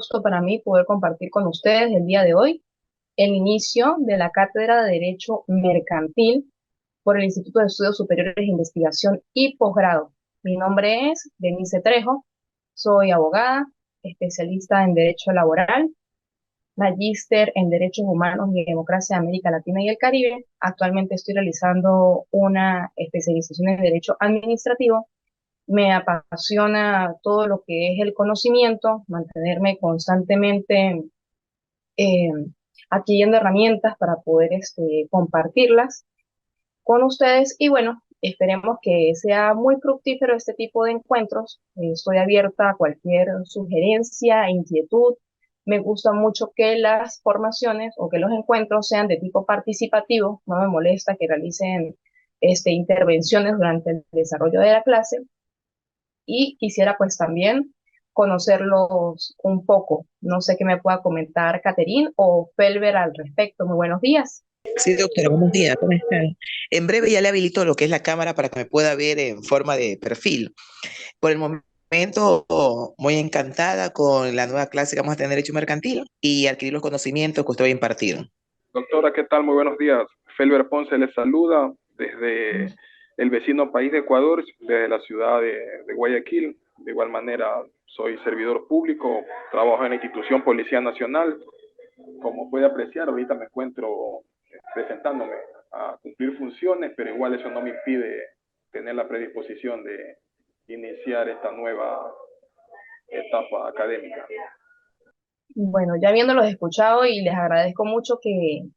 gusto para mí poder compartir con ustedes el día de hoy el inicio de la Cátedra de Derecho Mercantil por el Instituto de Estudios Superiores de Investigación y Posgrado. Mi nombre es Denise Trejo, soy abogada, especialista en Derecho Laboral, magíster en Derechos Humanos y Democracia de América Latina y el Caribe. Actualmente estoy realizando una especialización en Derecho Administrativo. Me apasiona todo lo que es el conocimiento, mantenerme constantemente eh, adquiriendo herramientas para poder compartirlas con ustedes y bueno, esperemos que sea muy fructífero este tipo de encuentros. Estoy abierta a cualquier sugerencia, inquietud. Me gusta mucho que las formaciones o que los encuentros sean de tipo participativo. No me molesta que realicen intervenciones durante el desarrollo de la clase y quisiera pues también conocerlos un poco. No sé qué me pueda comentar Caterín o Felber al respecto. Muy buenos días. Sí, doctora, buenos días, ¿cómo están? En breve ya le habilito lo que es la cámara para que me pueda ver en forma de perfil. Por el momento, muy encantada con la nueva clase que vamos a tener de Derecho Mercantil y adquirir los conocimientos que usted va a impartir. Doctora, ¿qué tal? Muy buenos días. Felber Ponce les saluda desde el vecino país de Ecuador, desde la ciudad de Guayaquil. De igual manera, soy servidor público, trabajo en la institución Policía Nacional. Como puede apreciar, ahorita me encuentro presentándome a cumplir funciones, pero igual eso no me impide tener la predisposición de iniciar esta nueva etapa académica. Bueno, ya habiéndolos escuchado y les agradezco mucho que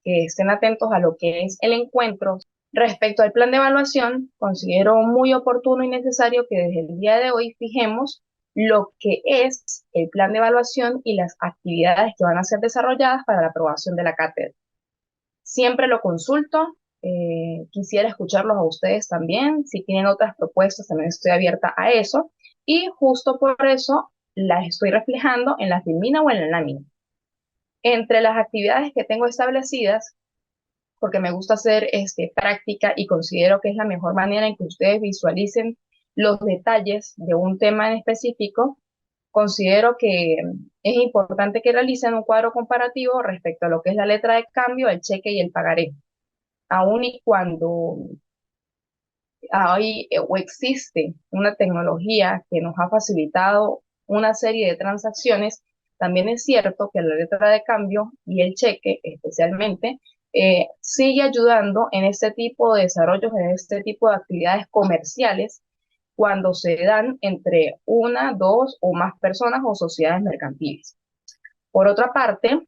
estén atentos a lo que es el encuentro. Respecto al plan de evaluación, considero muy oportuno y necesario que desde el día de hoy fijemos lo que es el plan de evaluación y las actividades que van a ser desarrolladas para la aprobación de la cátedra. Siempre lo consulto, quisiera escucharlos a ustedes también, si tienen otras propuestas también estoy abierta a eso y justo por eso las estoy reflejando en la filmina o en la lámina. Entre las actividades que tengo establecidas, porque me gusta hacer práctica y considero que es la mejor manera en que ustedes visualicen los detalles de un tema en específico, considero que es importante que realicen un cuadro comparativo respecto a lo que es la letra de cambio, el cheque y el pagaré. Aun y cuando hay o existe una tecnología que nos ha facilitado una serie de transacciones, también es cierto que la letra de cambio y el cheque especialmente sigue ayudando en este tipo de desarrollos, en este tipo de actividades comerciales cuando se dan entre una, dos o más personas o sociedades mercantiles. Por otra parte,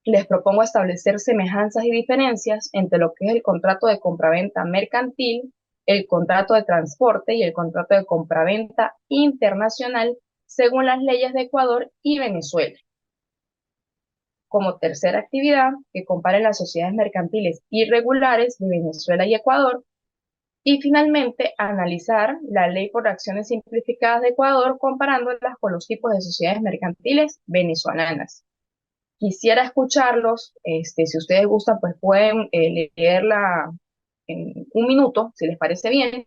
les propongo establecer semejanzas y diferencias entre lo que es el contrato de compraventa mercantil, el contrato de transporte y el contrato de compraventa internacional según las leyes de Ecuador y Venezuela. Como tercera actividad, que comparen las sociedades mercantiles irregulares de Venezuela y Ecuador. Y finalmente, analizar la ley por acciones simplificadas de Ecuador comparándolas con los tipos de sociedades mercantiles venezolanas. Quisiera escucharlos, si ustedes gustan, pues pueden leerla en un minuto, si les parece bien,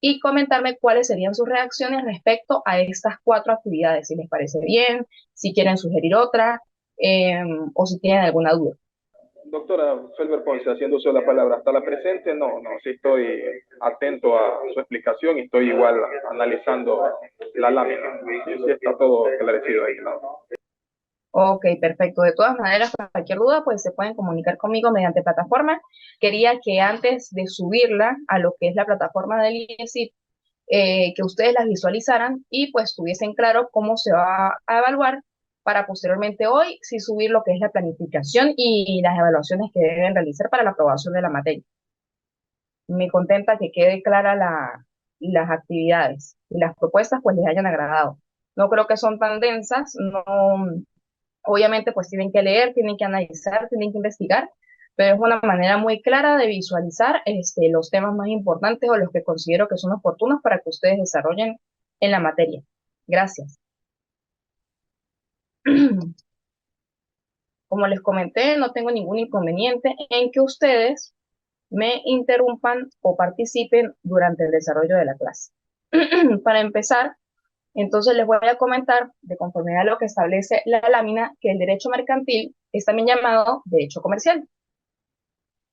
y comentarme cuáles serían sus reacciones respecto a estas cuatro actividades, si les parece bien, si quieren sugerir otra, o si tienen alguna duda. Doctora Felber Ponce, haciendo uso de la palabra, hasta la presente, no, sí estoy atento a su explicación y estoy igual analizando la lámina. Sí, sí está todo esclarecido ahí, ¿no? Ok, perfecto. De todas maneras, cualquier duda, pues se pueden comunicar conmigo mediante plataforma. Quería que antes de subirla a lo que es la plataforma del IESIP, que ustedes las visualizaran y pues tuviesen claro cómo se va a evaluar para posteriormente hoy sí subir lo que es la planificación y las evaluaciones que deben realizar para la aprobación de la materia. Me contenta que quede clara las actividades y las propuestas pues les hayan agradado. No creo que son tan densas, no, obviamente pues tienen que leer, tienen que analizar, tienen que investigar, pero es una manera muy clara de visualizar los temas más importantes o los que considero que son oportunos para que ustedes desarrollen en la materia. Gracias. Como les comenté, no tengo ningún inconveniente en que ustedes me interrumpan o participen durante el desarrollo de la clase. Para empezar, Entonces les voy a comentar, de conformidad a lo que establece la lámina, que el derecho mercantil es también llamado derecho comercial.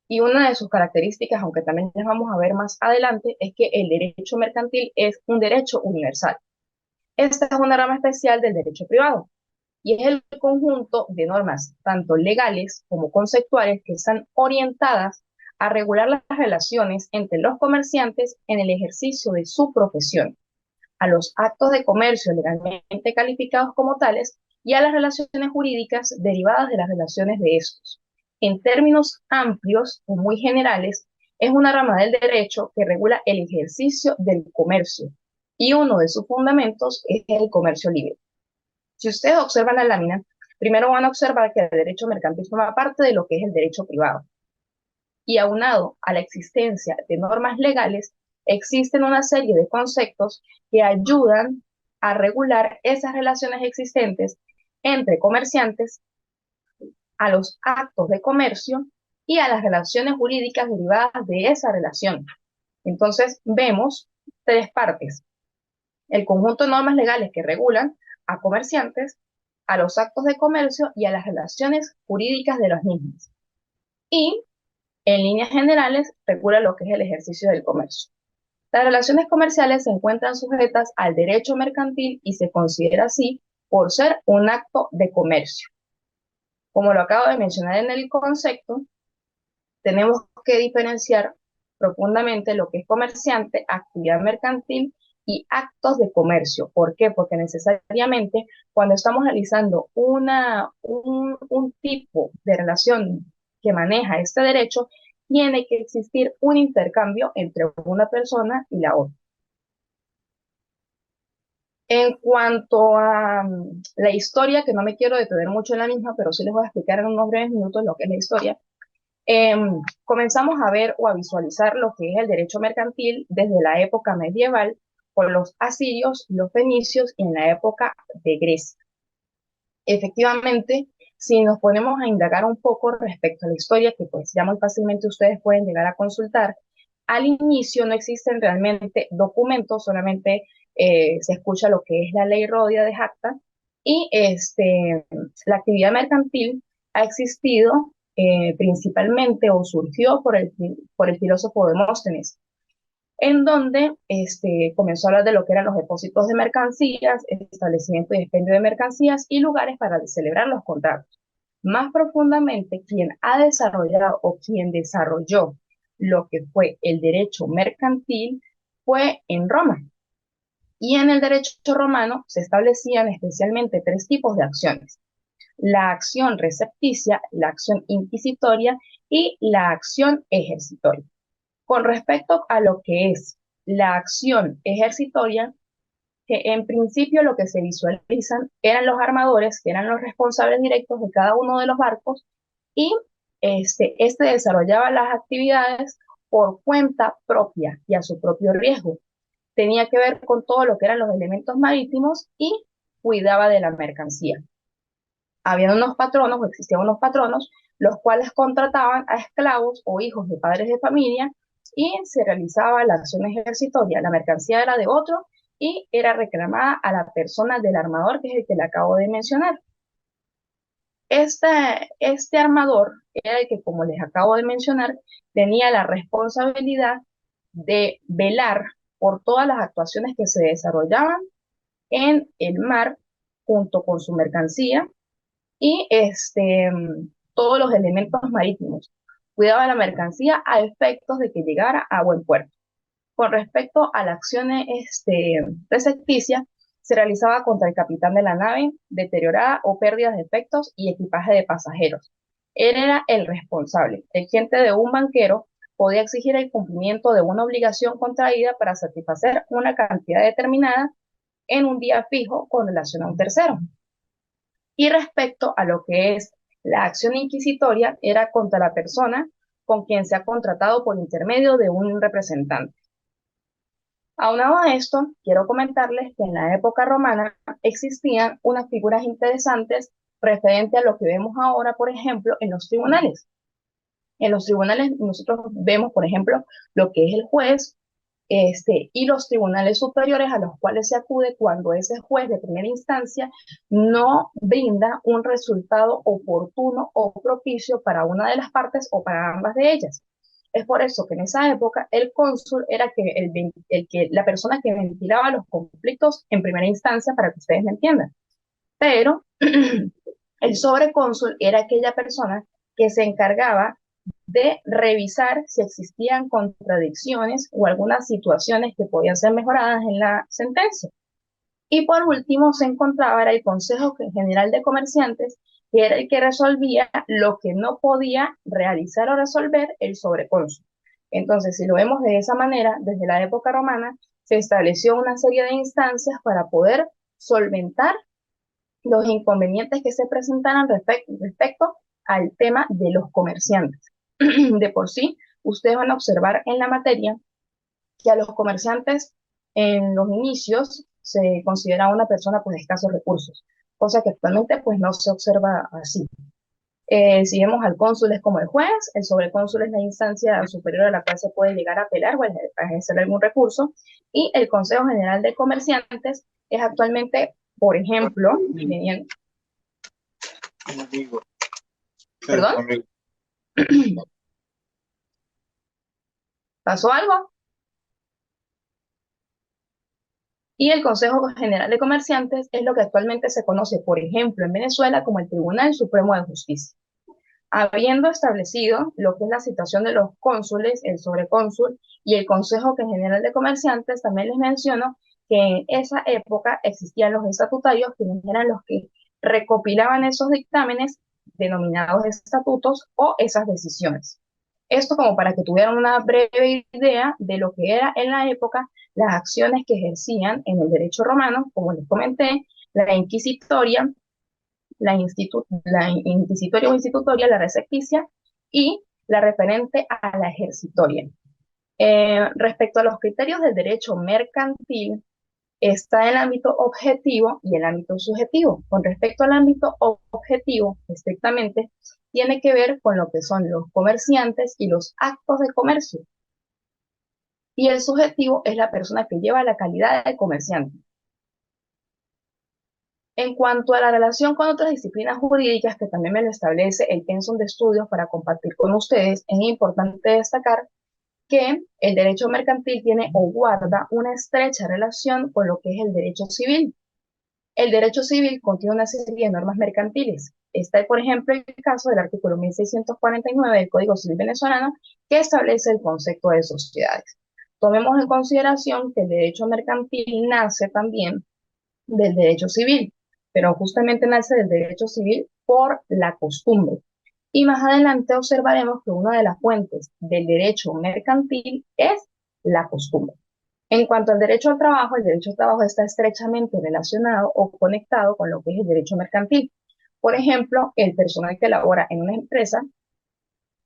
Y una de sus características, aunque también las vamos a ver más adelante, es que el derecho mercantil es un derecho universal. Esta es una rama especial del derecho privado y es el conjunto de normas, tanto legales como conceptuales, que están orientadas a regular las relaciones entre los comerciantes en el ejercicio de su profesión, a los actos de comercio legalmente calificados como tales y a las relaciones jurídicas derivadas de las relaciones de estos. En términos amplios o muy generales, es una rama del derecho que regula el ejercicio del comercio y uno de sus fundamentos es el comercio libre. Si ustedes observan la lámina, primero van a observar que el derecho mercantil forma parte de lo que es el derecho privado y aunado a la existencia de normas legales, existen una serie de conceptos que ayudan a regular esas relaciones existentes entre comerciantes, a los actos de comercio y a las relaciones jurídicas derivadas de esa relación. Entonces, vemos tres partes: el conjunto de normas legales que regulan a comerciantes, a los actos de comercio y a las relaciones jurídicas de los mismos. Y en líneas generales, regula lo que es el ejercicio del comercio. Las relaciones comerciales se encuentran sujetas al derecho mercantil y se considera así por ser un acto de comercio. Como lo acabo de mencionar en el concepto, tenemos que diferenciar profundamente lo que es comerciante, actividad mercantil y actos de comercio. ¿Por qué? Porque necesariamente cuando estamos realizando un tipo de relación que maneja este derecho, tiene que existir un intercambio entre una persona y la otra. En cuanto a la historia, que no me quiero detener mucho en la misma, pero sí les voy a explicar en unos breves minutos lo que es la historia. Comenzamos a ver o a visualizar lo que es el derecho mercantil desde la época medieval por los asirios, los fenicios y en la época de Grecia. Efectivamente, si nos ponemos a indagar un poco respecto a la historia, que pues ya muy fácilmente ustedes pueden llegar a consultar, al inicio no existen realmente documentos, solamente se escucha lo que es la ley Rodia de Jacta y la actividad mercantil ha existido principalmente o surgió por el filósofo Demóstenes, en donde comenzó a hablar de lo que eran los depósitos de mercancías, establecimiento y expendio de mercancías y lugares para celebrar los contratos. Más profundamente, quien ha desarrollado o quien desarrolló lo que fue el derecho mercantil fue en Roma. Y en el derecho romano se establecían especialmente tres tipos de acciones: la acción recepticia, la acción inquisitoria y la acción ejercitoria. Con respecto a lo que es la acción ejercitoria, que en principio lo que se visualizan eran los armadores, que eran los responsables directos de cada uno de los barcos, y desarrollaba las actividades por cuenta propia y a su propio riesgo. Tenía que ver con todo lo que eran los elementos marítimos y cuidaba de la mercancía. Habían unos patronos, o existían unos patronos, los cuales contrataban a esclavos o hijos de padres de familia y se realizaba la acción ejercitoria. La mercancía era de otro y era reclamada a la persona del armador, que es el que le acabo de mencionar. Este armador era el que, como les acabo de mencionar, tenía la responsabilidad de velar por todas las actuaciones que se desarrollaban en el mar junto con su mercancía y todos los elementos marítimos. Cuidaba la mercancía a efectos de que llegara a buen puerto. Con respecto a la acción recepticia, se realizaba contra el capitán de la nave, deteriorada o pérdidas de efectos y equipaje de pasajeros. Él era el responsable. El cliente de un banquero podía exigir el cumplimiento de una obligación contraída para satisfacer una cantidad determinada en un día fijo con relación a un tercero. Y respecto a lo que es la acción inquisitoria, era contra la persona con quien se ha contratado por intermedio de un representante. Aunado a esto, quiero comentarles que en la época romana existían unas figuras interesantes referente a lo que vemos ahora, por ejemplo, en los tribunales. En los tribunales nosotros vemos, por ejemplo, lo que es el juez, y los tribunales superiores a los cuales se acude cuando ese juez de primera instancia no brinda un resultado oportuno o propicio para una de las partes o para ambas de ellas. Es por eso que en esa época el cónsul era la persona que ventilaba los conflictos en primera instancia, para que ustedes me entiendan. Pero el sobrecónsul era aquella persona que se encargaba de revisar si existían contradicciones o algunas situaciones que podían ser mejoradas en la sentencia. Y por último se encontraba era el Consejo General de Comerciantes, que era el que resolvía lo que no podía realizar o resolver el sobrecónsul. Entonces, si lo vemos de esa manera, desde la época romana se estableció una serie de instancias para poder solventar los inconvenientes que se presentaran respecto al tema de los comerciantes. De por sí, ustedes van a observar en la materia que a los comerciantes en los inicios se considera una persona pues de escasos recursos, cosa que actualmente pues no se observa así. Si vemos al cónsul es como el juez, el sobrecónsul es la instancia superior a la cual se puede llegar a apelar o a ejercer algún recurso, y el Consejo General de Comerciantes es actualmente, por ejemplo, ¿perdón? ¿Pasó algo? Y el Consejo General de Comerciantes es lo que actualmente se conoce, por ejemplo, en Venezuela como el Tribunal Supremo de Justicia. Habiendo establecido lo que es la situación de los cónsules, el sobrecónsul y el Consejo General de Comerciantes, también les menciono que en esa época existían los estatutarios, quienes eran los que recopilaban esos dictámenes denominados estatutos o esas decisiones. Esto como para que tuvieran una breve idea de lo que era en la época las acciones que ejercían en el derecho romano, como les comenté, la inquisitoria, la inquisitoria o institutoria, la recepticia y la referente a la ejercitoria. Respecto a los criterios del derecho mercantil, está el ámbito objetivo y el ámbito subjetivo. Con respecto al ámbito objetivo, estrictamente, tiene que ver con lo que son los comerciantes y los actos de comercio. Y el subjetivo es la persona que lleva la calidad de comerciante. En cuanto a la relación con otras disciplinas jurídicas, que también me lo establece el pensum de estudios para compartir con ustedes, es importante destacar que el derecho mercantil tiene o guarda una estrecha relación con lo que es el derecho civil. El derecho civil contiene una serie de normas mercantiles. Está, por ejemplo, el caso del artículo 1649 del Código Civil venezolano, que establece el concepto de sociedades. Tomemos en consideración que el derecho mercantil nace también del derecho civil, pero justamente nace del derecho civil por la costumbre. Y más adelante observaremos que una de las fuentes del derecho mercantil es la costumbre. En cuanto al derecho al trabajo, el derecho al trabajo está estrechamente relacionado o conectado con lo que es el derecho mercantil. Por ejemplo, el personal que labora en una empresa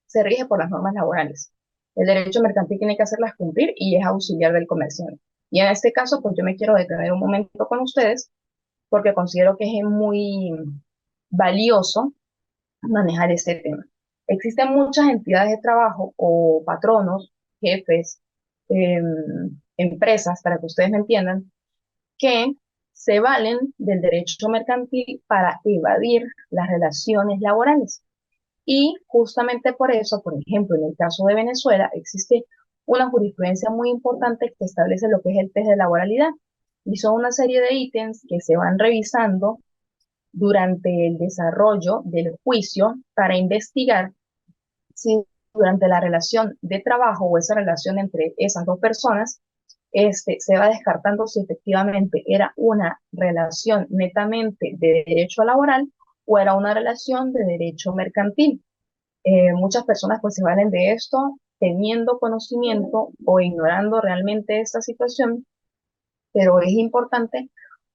se rige por las normas laborales. El derecho mercantil tiene que hacerlas cumplir y es auxiliar del comerciante. Y en este caso, pues yo me quiero detener un momento con ustedes porque considero que es muy valioso manejar ese tema. Existen muchas entidades de trabajo o patronos, jefes, eh, empresas, para que ustedes me entiendan, que se valen del derecho mercantil para evadir las relaciones laborales. Y justamente por eso, por ejemplo, en el caso de Venezuela, existe una jurisprudencia muy importante que establece lo que es el test de laboralidad. Y son una serie de ítems que se van revisando durante el desarrollo del juicio para investigar si durante la relación de trabajo o esa relación entre esas dos personas se va descartando si efectivamente era una relación netamente de derecho laboral o era una relación de derecho mercantil. Muchas personas pues se valen de esto teniendo conocimiento o ignorando realmente esta situación, pero es importante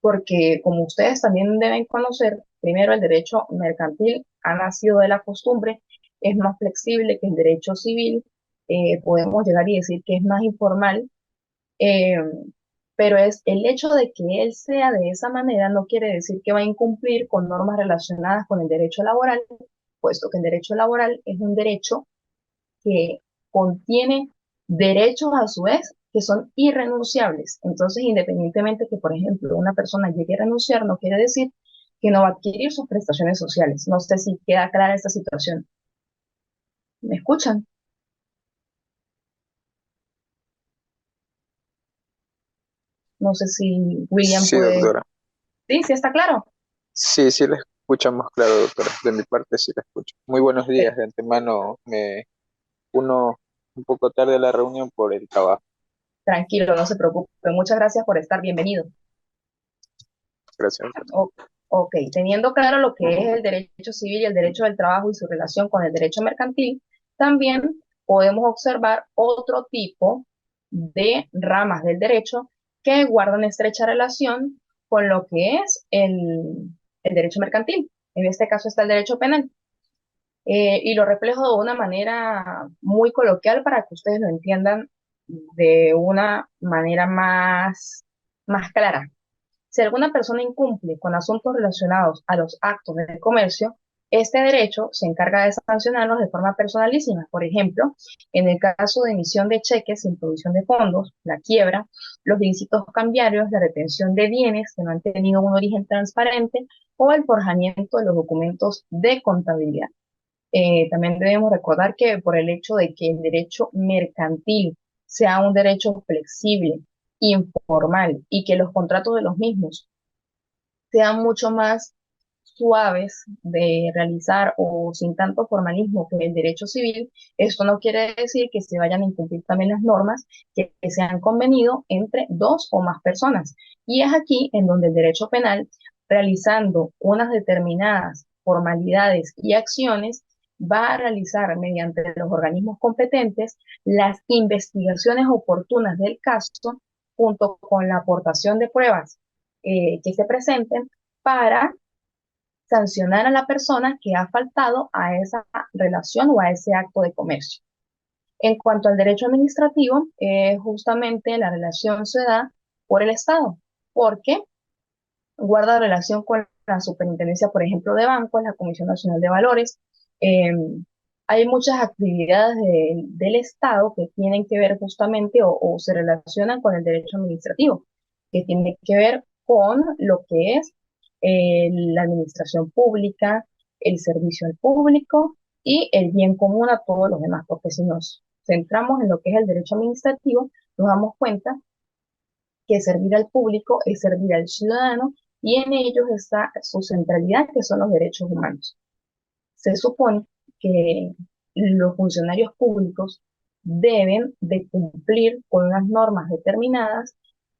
porque como ustedes también deben conocer, primero el derecho mercantil ha nacido de la costumbre, es más flexible que el derecho civil, podemos llegar y decir que es más informal, eh, pero es el hecho de que él sea de esa manera no quiere decir que va a incumplir con normas relacionadas con el derecho laboral, puesto que el derecho laboral es un derecho que contiene derechos a su vez que son irrenunciables. Entonces, independientemente que, por ejemplo, una persona llegue a renunciar, no quiere decir que no va a adquirir sus prestaciones sociales. No sé si queda clara esta situación. ¿Me escuchan? No sé si William Sí, puede... doctora. Sí, sí está claro. Sí, sí la escuchamos claro, doctora. De mi parte sí la escucho. Muy buenos Ok, días. De antemano me uno un poco tarde a la reunión por el trabajo. tranquilo, no se preocupe. Muchas gracias por estar. Bienvenido. Gracias. O- ok, teniendo claro lo que es el derecho civil y el derecho del trabajo y su relación con el derecho mercantil, también podemos observar otro tipo de ramas del derecho que guardan estrecha relación con lo que es el derecho mercantil. En este caso está el derecho penal. Y lo reflejo de una manera muy coloquial para que ustedes lo entiendan de una manera más clara. Si alguna persona incumple con asuntos relacionados a los actos de comercio, este derecho se encarga de sancionarlos de forma personalísima. Por ejemplo, en el caso de emisión de cheques sin provisión de fondos, la quiebra, los ilícitos cambiarios, la retención de bienes que no han tenido un origen transparente o el forjamiento de los documentos de contabilidad. También debemos recordar que por el hecho de que el derecho mercantil sea un derecho flexible, informal y que los contratos de los mismos sean mucho más suaves de realizar o sin tanto formalismo que el derecho civil, esto no quiere decir que se vayan a incumplir también las normas que se han convenido entre dos o más personas. Y es aquí en donde el derecho penal, realizando unas determinadas formalidades y acciones, va a realizar mediante los organismos competentes las investigaciones oportunas del caso junto con la aportación de pruebas que se presenten para sancionar a la persona que ha faltado a esa relación o a ese acto de comercio. En cuanto al derecho administrativo, justamente la relación se da por el Estado, porque guarda relación con la superintendencia, por ejemplo, de bancos, la Comisión Nacional de Valores. eh, Hay muchas actividades del Estado que tienen que ver justamente o se relacionan con el derecho administrativo, que tiene que ver con lo que es la administración pública, el servicio al público y el bien común a todos los demás, porque si nos centramos en lo que es el derecho administrativo, nos damos cuenta que servir al público es servir al ciudadano y en ellos está su centralidad, que son los derechos humanos. Se supone que los funcionarios públicos deben de cumplir con unas normas determinadas,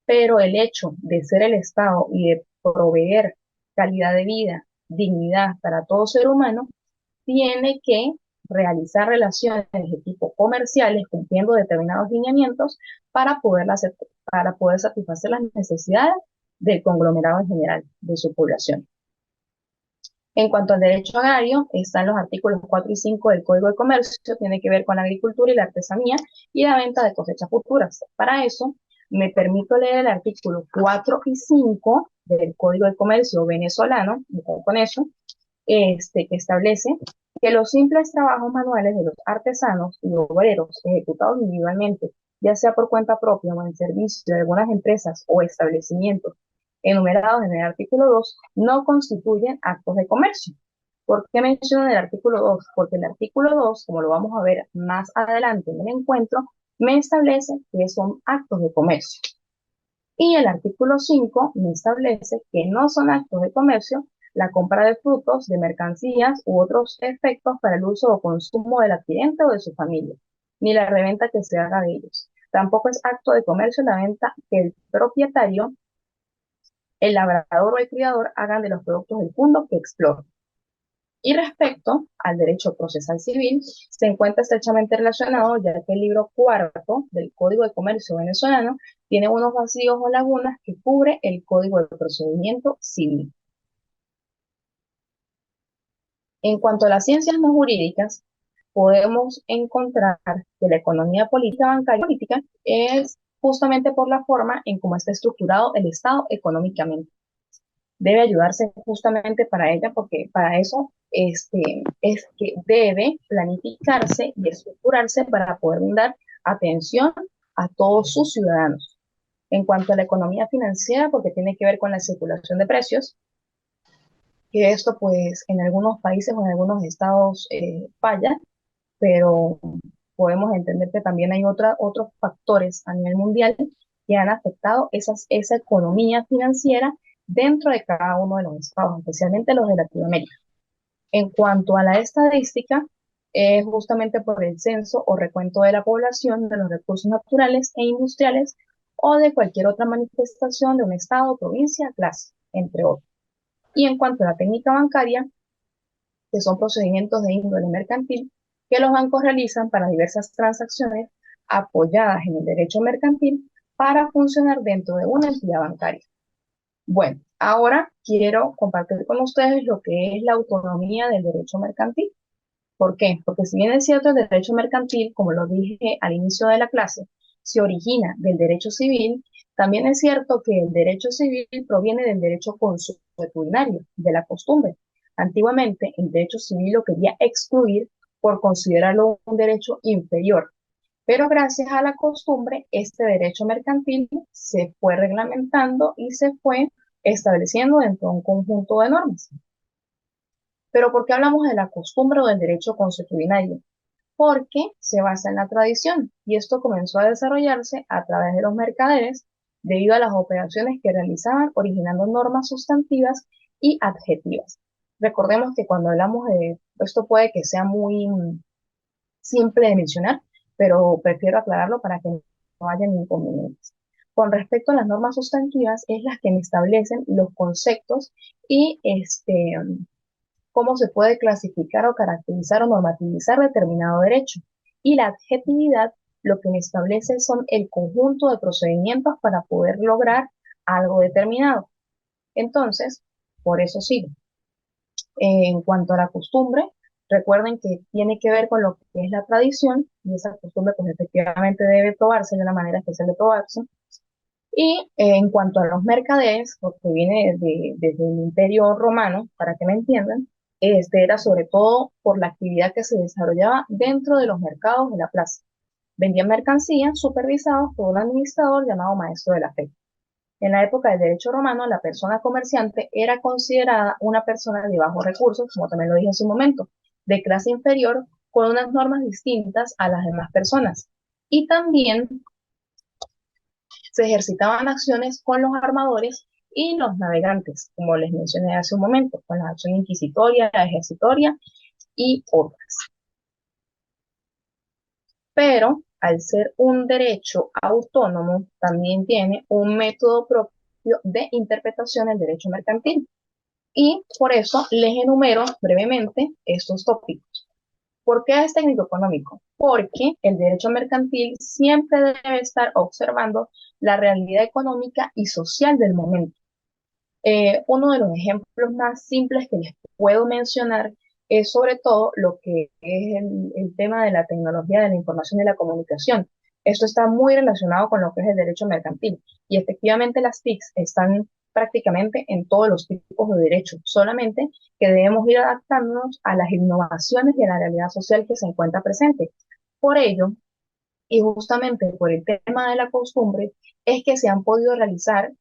pero el hecho de ser el Estado y de proveer calidad de vida, dignidad para todo ser humano, tiene que realizar relaciones de tipo comerciales cumpliendo determinados lineamientos para para poder satisfacer las necesidades del conglomerado en general de su población. En cuanto al derecho agrario, están los artículos 4 y 5 del Código de Comercio, tiene que ver con la agricultura y la artesanía y la venta de cosechas futuras. Para eso, me permito leer el artículo 4 y 5 del Código de Comercio venezolano, y con eso, que establece que los simples trabajos manuales de los artesanos y obreros ejecutados individualmente, ya sea por cuenta propia o en servicio de algunas empresas o establecimientos enumerados en el artículo 2, no constituyen actos de comercio. ¿Por qué menciono el artículo 2? Porque el artículo 2, como lo vamos a ver más adelante en el encuentro, me establece que son actos de comercio. Y el artículo 5 me establece que no son actos de comercio la compra de frutos, de mercancías u otros efectos para el uso o consumo del adquirente o de su familia, ni la reventa que se haga de ellos. Tampoco es acto de comercio la venta que el propietario, el labrador o el criador hagan de los productos del mundo que exploren. Y respecto al derecho procesal civil, se encuentra estrechamente relacionado, ya que el libro cuarto del Código de Comercio venezolano tiene unos vacíos o lagunas que cubre el Código de Procedimiento Civil. En cuanto a las ciencias no jurídicas, podemos encontrar que la economía política, bancaria y política es justamente por la forma en cómo está estructurado el Estado económicamente. Debe ayudarse justamente para ella, porque para eso es que debe planificarse y estructurarse para poder dar atención a todos sus ciudadanos. En cuanto a la economía financiera, porque tiene que ver con la circulación de precios, que esto pues en algunos países o en algunos estados falla, pero podemos entender que también hay otros factores a nivel mundial que han afectado esa economía financiera dentro de cada uno de los estados, especialmente los de Latinoamérica. En cuanto a la estadística, es justamente por el censo o recuento de la población, de los recursos naturales e industriales o de cualquier otra manifestación de un estado, provincia, clase, entre otros. Y en cuanto a la técnica bancaria, que son procedimientos de índole mercantil que los bancos realizan para diversas transacciones apoyadas en el derecho mercantil para funcionar dentro de una entidad bancaria. Bueno, ahora quiero compartir con ustedes lo que es la autonomía del derecho mercantil. ¿Por qué? Porque si bien es cierto el derecho mercantil, como lo dije al inicio de la clase, se origina del derecho civil, también es cierto que el derecho civil proviene del derecho consuetudinario, de la costumbre. Antiguamente, el derecho civil lo quería excluir por considerarlo un derecho inferior, pero gracias a la costumbre, este derecho mercantil se fue reglamentando y se fue estableciendo dentro de un conjunto de normas. Pero ¿por qué hablamos de la costumbre o del derecho consuetudinario? Porque se basa en la tradición y esto comenzó a desarrollarse a través de los mercaderes debido a las operaciones que realizaban originando normas sustantivas y adjetivas. Recordemos que cuando hablamos de esto puede que sea muy simple de mencionar, pero prefiero aclararlo para que no haya inconvenientes. Con respecto a las normas sustantivas, es las que me establecen los conceptos y cómo se puede clasificar o caracterizar o normativizar determinado derecho. Y la adjetividad lo que me establece son el conjunto de procedimientos para poder lograr algo determinado. Entonces, por eso sí, en cuanto a la costumbre, recuerden que tiene que ver con lo que es la tradición y esa costumbre pues efectivamente debe probarse de una manera especial de probarse. Y en cuanto a los mercaderes, porque viene desde el Imperio Romano, para que me entiendan, este era sobre todo por la actividad que se desarrollaba dentro de los mercados de la plaza. Vendían mercancías supervisados por un administrador llamado maestro de la fe. En la época del derecho romano, la persona comerciante era considerada una persona de bajos recursos, como también lo dije hace un momento, de clase inferior, con unas normas distintas a las demás personas. Y también se ejercitaban acciones con los armadores y los navegantes, como les mencioné hace un momento, con la acción inquisitoria, la ejercitoria y otras. Pero al ser un derecho autónomo, también tiene un método propio de interpretación del derecho mercantil. Y por eso les enumero brevemente estos tópicos. ¿Por qué es técnico económico? Porque el derecho mercantil siempre debe estar observando la realidad económica y social del momento. Uno de los ejemplos más simples que les puedo mencionar es sobre todo lo que es el tema de la tecnología de la información y la comunicación. Esto está muy relacionado con lo que es el derecho mercantil y efectivamente las TICs están prácticamente en todos los tipos de derechos, solamente que debemos ir adaptándonos a las innovaciones y a la realidad social que se encuentra presente. Por ello, y justamente por el tema de la costumbre, es que se han podido realizar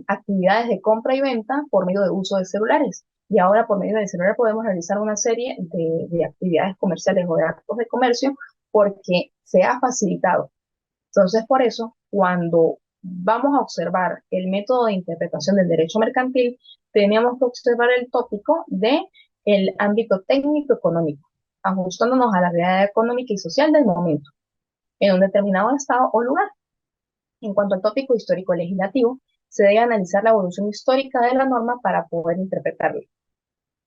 actividades de compra y venta por medio de uso de celulares. Y ahora por medio del celular podemos realizar una serie de actividades comerciales o de actos de comercio porque se ha facilitado. Entonces, por eso, cuando vamos a observar el método de interpretación del derecho mercantil, tenemos que observar el tópico de el ámbito técnico-económico, ajustándonos a la realidad económica y social del momento en un determinado estado o lugar. En cuanto al tópico histórico-legislativo, se debe analizar la evolución histórica de la norma para poder interpretarla.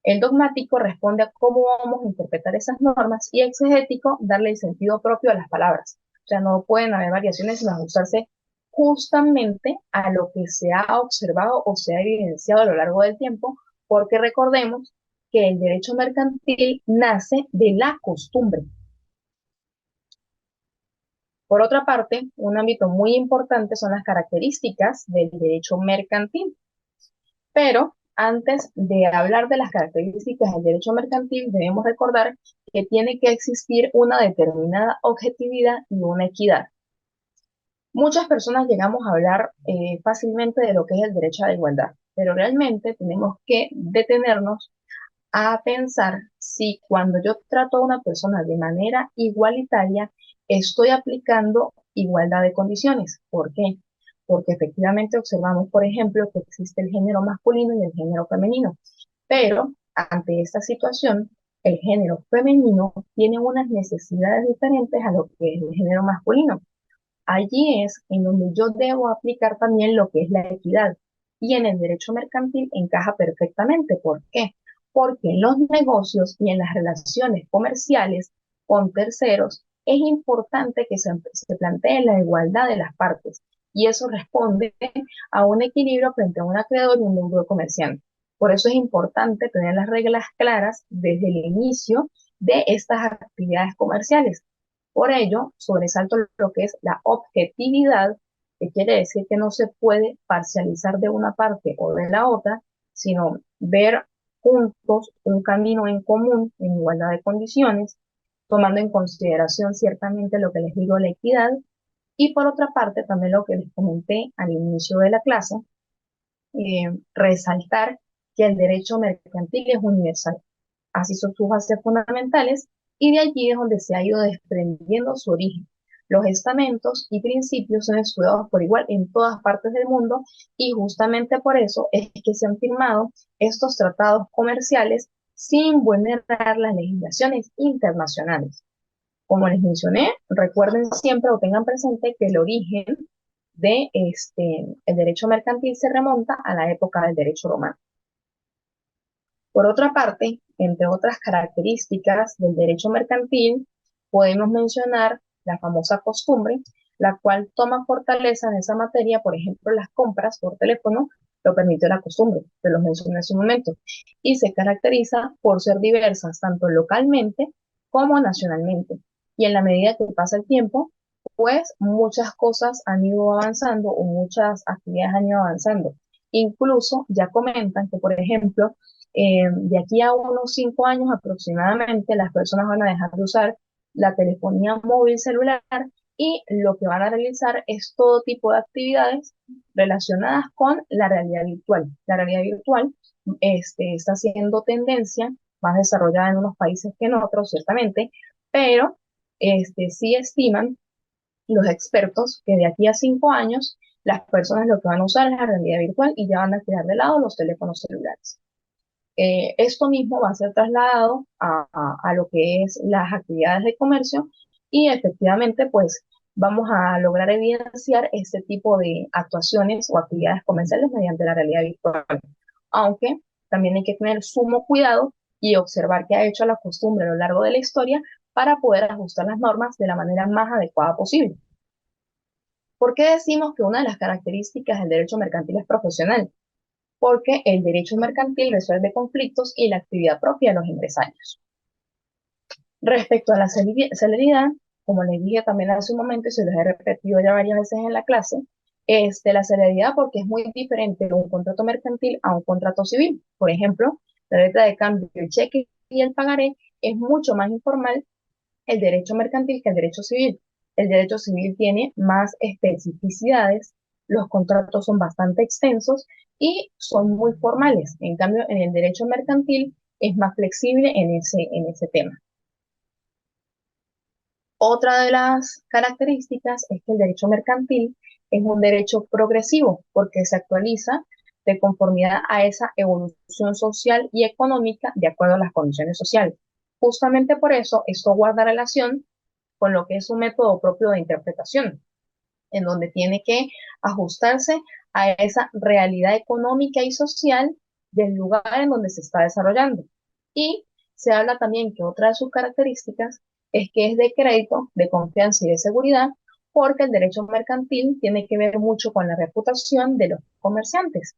El dogmático responde a cómo vamos a interpretar esas normas y exegético darle el sentido propio a las palabras. O sea, no pueden haber variaciones sino ajustarse justamente a lo que se ha observado o se ha evidenciado a lo largo del tiempo, porque recordemos que el derecho mercantil nace de la costumbre. Por otra parte, un ámbito muy importante son las características del derecho mercantil. Pero antes de hablar de las características del derecho mercantil, debemos recordar que tiene que existir una determinada objetividad y una equidad. Muchas personas llegamos a hablar fácilmente de lo que es el derecho a la igualdad, pero realmente tenemos que detenernos a pensar si cuando yo trato a una persona de manera igualitaria, estoy aplicando igualdad de condiciones. ¿Por qué? Porque efectivamente observamos, por ejemplo, que existe el género masculino y el género femenino, pero ante esta situación, el género femenino tiene unas necesidades diferentes a lo que es el género masculino. Allí es en donde yo debo aplicar también lo que es la equidad. Y en el derecho mercantil encaja perfectamente. ¿Por qué? Porque en los negocios y en las relaciones comerciales con terceros es importante que se plantee la igualdad de las partes. Y eso responde a un equilibrio frente a un acreedor y un deudor comerciante. Por eso es importante tener las reglas claras desde el inicio de estas actividades comerciales. Por ello, sobresalto lo que es la objetividad, que quiere decir que no se puede parcializar de una parte o de la otra, sino ver juntos un camino en común en igualdad de condiciones, tomando en consideración ciertamente lo que les digo, la equidad, y por otra parte también lo que les comenté al inicio de la clase, resaltar que el derecho mercantil es universal. Así son sus bases fundamentales y de allí es donde se ha ido desprendiendo su origen. Los estamentos y principios son estudiados por igual en todas partes del mundo y justamente por eso es que se han firmado estos tratados comerciales sin vulnerar las legislaciones internacionales. Como les mencioné, recuerden siempre o tengan presente que el origen de el derecho mercantil se remonta a la época del derecho romano. Por otra parte, entre otras características del derecho mercantil, podemos mencionar la famosa costumbre, la cual toma fortaleza en esa materia, por ejemplo, las compras por teléfono, lo permite la costumbre, que lo mencioné en su momento, y se caracteriza por ser diversas tanto localmente como nacionalmente. Y en la medida que pasa el tiempo, pues muchas cosas han ido avanzando o muchas actividades han ido avanzando. Incluso ya comentan que, por ejemplo, de aquí a unos 5 años aproximadamente, las personas van a dejar de usar la telefonía móvil celular y lo que van a realizar es todo tipo de actividades relacionadas con la realidad virtual. La realidad virtual está siendo tendencia, más desarrollada en unos países que en otros, ciertamente, pero sí estiman los expertos que de aquí a 5 años las personas lo que van a usar es la realidad virtual y ya van a tirar de lado los teléfonos celulares. Esto mismo va a ser trasladado a lo que es las actividades de comercio y efectivamente pues vamos a lograr evidenciar este tipo de actuaciones o actividades comerciales mediante la realidad virtual. Aunque también hay que tener sumo cuidado y observar qué ha hecho la costumbre a lo largo de la historia para poder ajustar las normas de la manera más adecuada posible. ¿Por qué decimos que una de las características del derecho mercantil es profesional? Porque el derecho mercantil resuelve conflictos y la actividad propia de los empresarios. Respecto a la celeridad, como les dije también hace un momento y se los he repetido ya varias veces en la clase, la celeridad porque es muy diferente de un contrato mercantil a un contrato civil. Por ejemplo, la letra de cambio, el cheque y el pagaré es mucho más informal el derecho mercantil que el derecho civil. El derecho civil tiene más especificidades, los contratos son bastante extensos y son muy formales. En cambio, en el derecho mercantil es más flexible en ese tema. Otra de las características es que el derecho mercantil es un derecho progresivo porque se actualiza de conformidad a esa evolución social y económica de acuerdo a las condiciones sociales. Justamente por eso esto guarda relación con lo que es un método propio de interpretación, en donde tiene que ajustarse a esa realidad económica y social del lugar en donde se está desarrollando. Y se habla también que otra de sus características es que es de crédito, de confianza y de seguridad, porque el derecho mercantil tiene que ver mucho con la reputación de los comerciantes.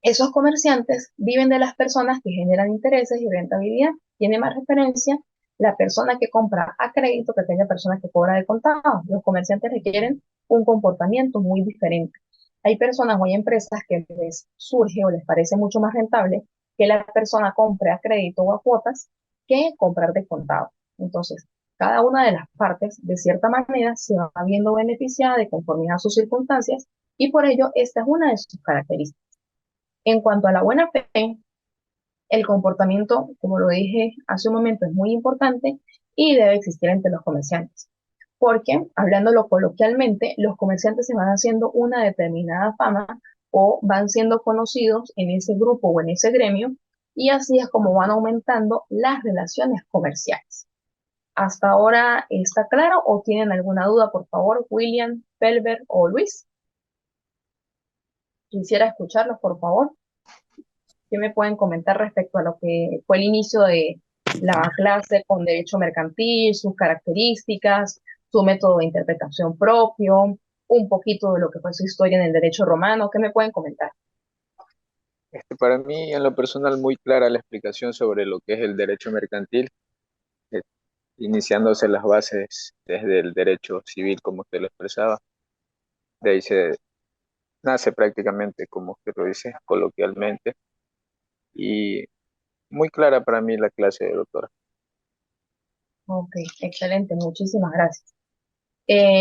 Esos comerciantes viven de las personas que generan intereses y rentabilidad. Tiene más referencia la persona que compra a crédito que aquella persona que cobra de contado. Los comerciantes requieren un comportamiento muy diferente. Hay personas o hay empresas que les surge o les parece mucho más rentable que la persona compre a crédito o a cuotas que comprar de contado. Entonces, cada una de las partes, de cierta manera, se va viendo beneficiada de conformidad a sus circunstancias y por ello esta es una de sus características. En cuanto a la buena fe, el comportamiento, como lo dije hace un momento, es muy importante y debe existir entre los comerciantes. Porque, hablándolo coloquialmente, los comerciantes se van haciendo una determinada fama o van siendo conocidos en ese grupo o en ese gremio y así es como van aumentando las relaciones comerciales. ¿Hasta ahora está claro o tienen alguna duda? Por favor, William, Felber o Luis. Quisiera escucharlos, por favor. ¿Qué me pueden comentar respecto a lo que fue el inicio de la clase con derecho mercantil, sus características, su método de interpretación propio, un poquito de lo que fue su historia en el derecho romano? ¿Qué me pueden comentar? Para mí, en lo personal, muy clara la explicación sobre lo que es el derecho mercantil, eh, iniciándose las bases desde el derecho civil, como usted lo expresaba. De ahí se nace prácticamente, como usted lo dice, coloquialmente, y muy clara para mí la clase de doctora. Ok, excelente, muchísimas gracias.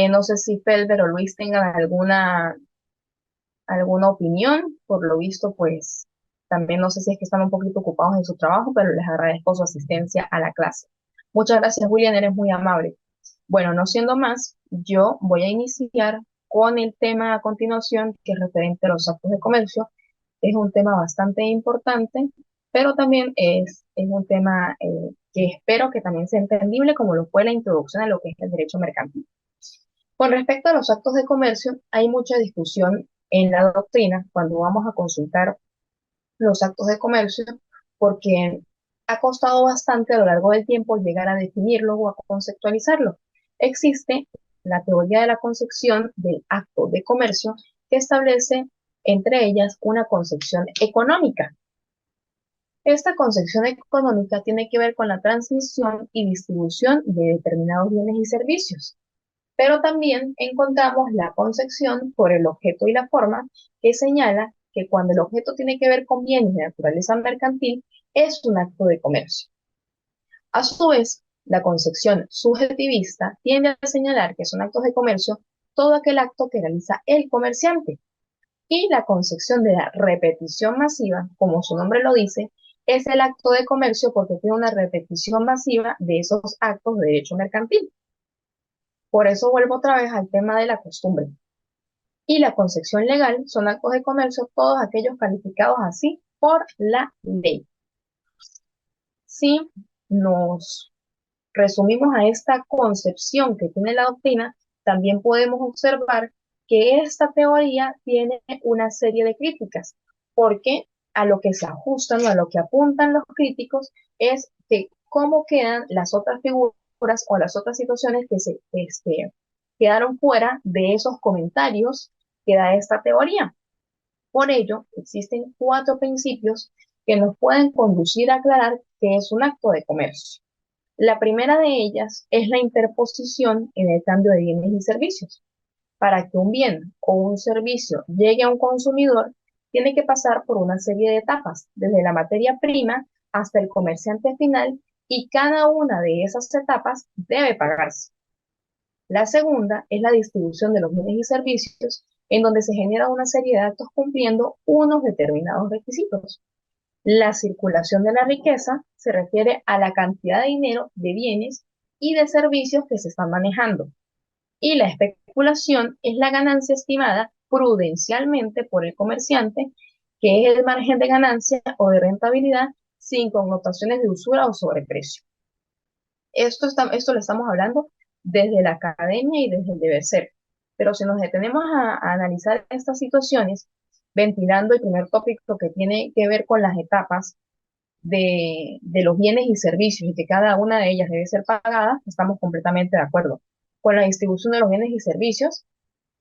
No sé si Felber o Luis tengan alguna opinión. Por lo visto, pues también no sé si es que están un poquito ocupados en su trabajo, pero les agradezco su asistencia a la clase. Muchas gracias, William, eres muy amable. Bueno, no siendo más, yo voy a iniciar con el tema a continuación, que es referente a los actos de comercio. Es un tema bastante importante, pero también es un tema que espero que también sea entendible, como lo fue la introducción a lo que es el derecho mercantil. Con respecto a los actos de comercio, hay mucha discusión en la doctrina cuando vamos a consultar los actos de comercio, porque ha costado bastante a lo largo del tiempo llegar a definirlo o a conceptualizarlo. Existe la teoría de la concepción del acto de comercio que establece entre ellas una concepción económica. Esta concepción económica tiene que ver con la transmisión y distribución de determinados bienes y servicios. Pero también encontramos la concepción por el objeto y la forma que señala que cuando el objeto tiene que ver con bienes de naturaleza mercantil, es un acto de comercio. A su vez, la concepción subjetivista tiende a señalar que son actos de comercio todo aquel acto que realiza el comerciante. Y la concepción de la repetición masiva, como su nombre lo dice, es el acto de comercio porque tiene una repetición masiva de esos actos de derecho mercantil. Por eso vuelvo otra vez al tema de la costumbre. Y la concepción legal son actos de comercio todos aquellos calificados así por la ley. Si nos resumimos a esta concepción que tiene la doctrina, también podemos observar que esta teoría tiene una serie de críticas, porque a lo que se ajustan o a lo que apuntan los críticos es que cómo quedan las otras figuras o las otras situaciones que se quedaron fuera de esos comentarios que da esta teoría. Por ello, existen 4 principios que nos pueden conducir a aclarar que es un acto de comercio. La primera de ellas es la interposición en el cambio de bienes y servicios. Para que un bien o un servicio llegue a un consumidor, tiene que pasar por una serie de etapas, desde la materia prima hasta el comerciante final, y cada una de esas etapas debe pagarse. La segunda es la distribución de los bienes y servicios, en donde se genera una serie de actos cumpliendo unos determinados requisitos. La circulación de la riqueza se refiere a la cantidad de dinero, de bienes y de servicios que se están manejando. Y la especulación es la ganancia estimada prudencialmente por el comerciante, que es el margen de ganancia o de rentabilidad sin connotaciones de usura o sobreprecio. Esto lo estamos hablando desde la academia y desde el deber ser. Pero si nos detenemos a analizar estas situaciones, ventilando el primer tópico que tiene que ver con las etapas de los bienes y servicios y que cada una de ellas debe ser pagada, estamos completamente de acuerdo. Con la distribución de los bienes y servicios,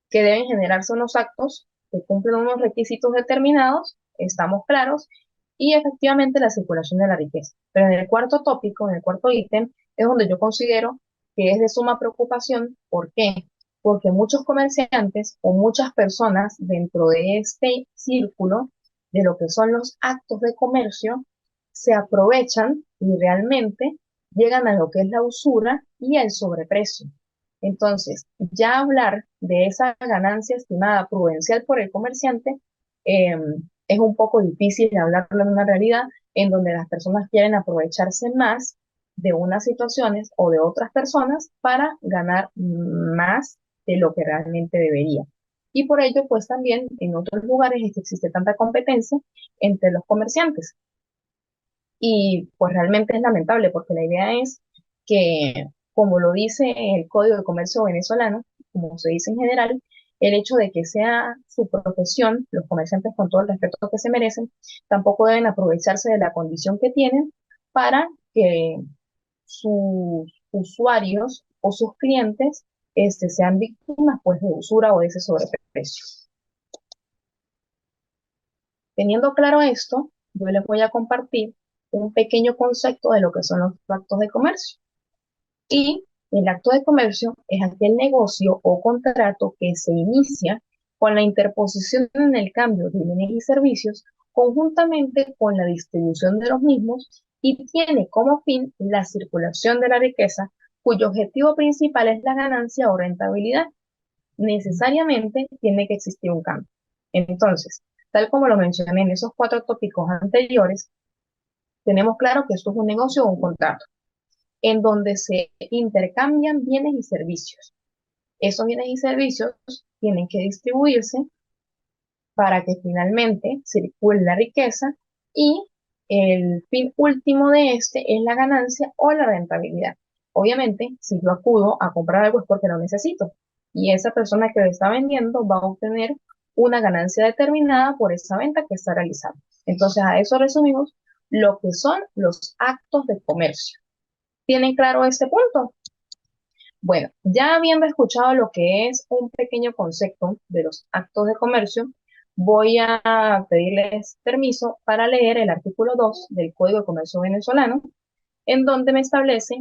que deben generarse unos actos que cumplen unos requisitos determinados, estamos claros, y efectivamente la circulación de la riqueza. Pero en el cuarto tópico, en el cuarto ítem, es donde yo considero que es de suma preocupación. ¿Por qué? Porque muchos comerciantes o muchas personas dentro de este círculo de lo que son los actos de comercio se aprovechan y realmente llegan a lo que es la usura y el sobreprecio. Entonces, ya hablar de esa ganancia estimada prudencial por el comerciante eh, es un poco difícil de hablarlo en una realidad en donde las personas quieren aprovecharse más de unas situaciones o de otras personas para ganar más de lo que realmente debería. Y por ello, pues también en otros lugares es que existe tanta competencia entre los comerciantes. Y pues realmente es lamentable porque la idea es que, como lo dice el Código de Comercio venezolano, como se dice en general, el hecho de que sea su profesión, los comerciantes con todo el respeto que se merecen, tampoco deben aprovecharse de la condición que tienen para que sus usuarios o sus clientes sean víctimas pues de usura o de ese sobreprecio. Teniendo claro esto, yo les voy a compartir un pequeño concepto de lo que son los actos de comercio. Y el acto de comercio es aquel negocio o contrato que se inicia con la interposición en el cambio de bienes y servicios conjuntamente con la distribución de los mismos y tiene como fin la circulación de la riqueza, cuyo objetivo principal es la ganancia o rentabilidad. Necesariamente tiene que existir un cambio. Entonces, tal como lo mencioné en esos cuatro tópicos anteriores, tenemos claro que esto es un negocio o un contrato, en donde se intercambian bienes y servicios. Esos bienes y servicios tienen que distribuirse para que finalmente circule la riqueza y el fin último de este es la ganancia o la rentabilidad. Obviamente, si yo acudo a comprar algo es porque lo necesito y esa persona que lo está vendiendo va a obtener una ganancia determinada por esa venta que está realizando. Entonces, a eso resumimos lo que son los actos de comercio. ¿Tienen claro este punto? Bueno, ya habiendo escuchado lo que es un pequeño concepto de los actos de comercio, voy a pedirles permiso para leer el artículo 2 del Código de Comercio venezolano, en donde me establece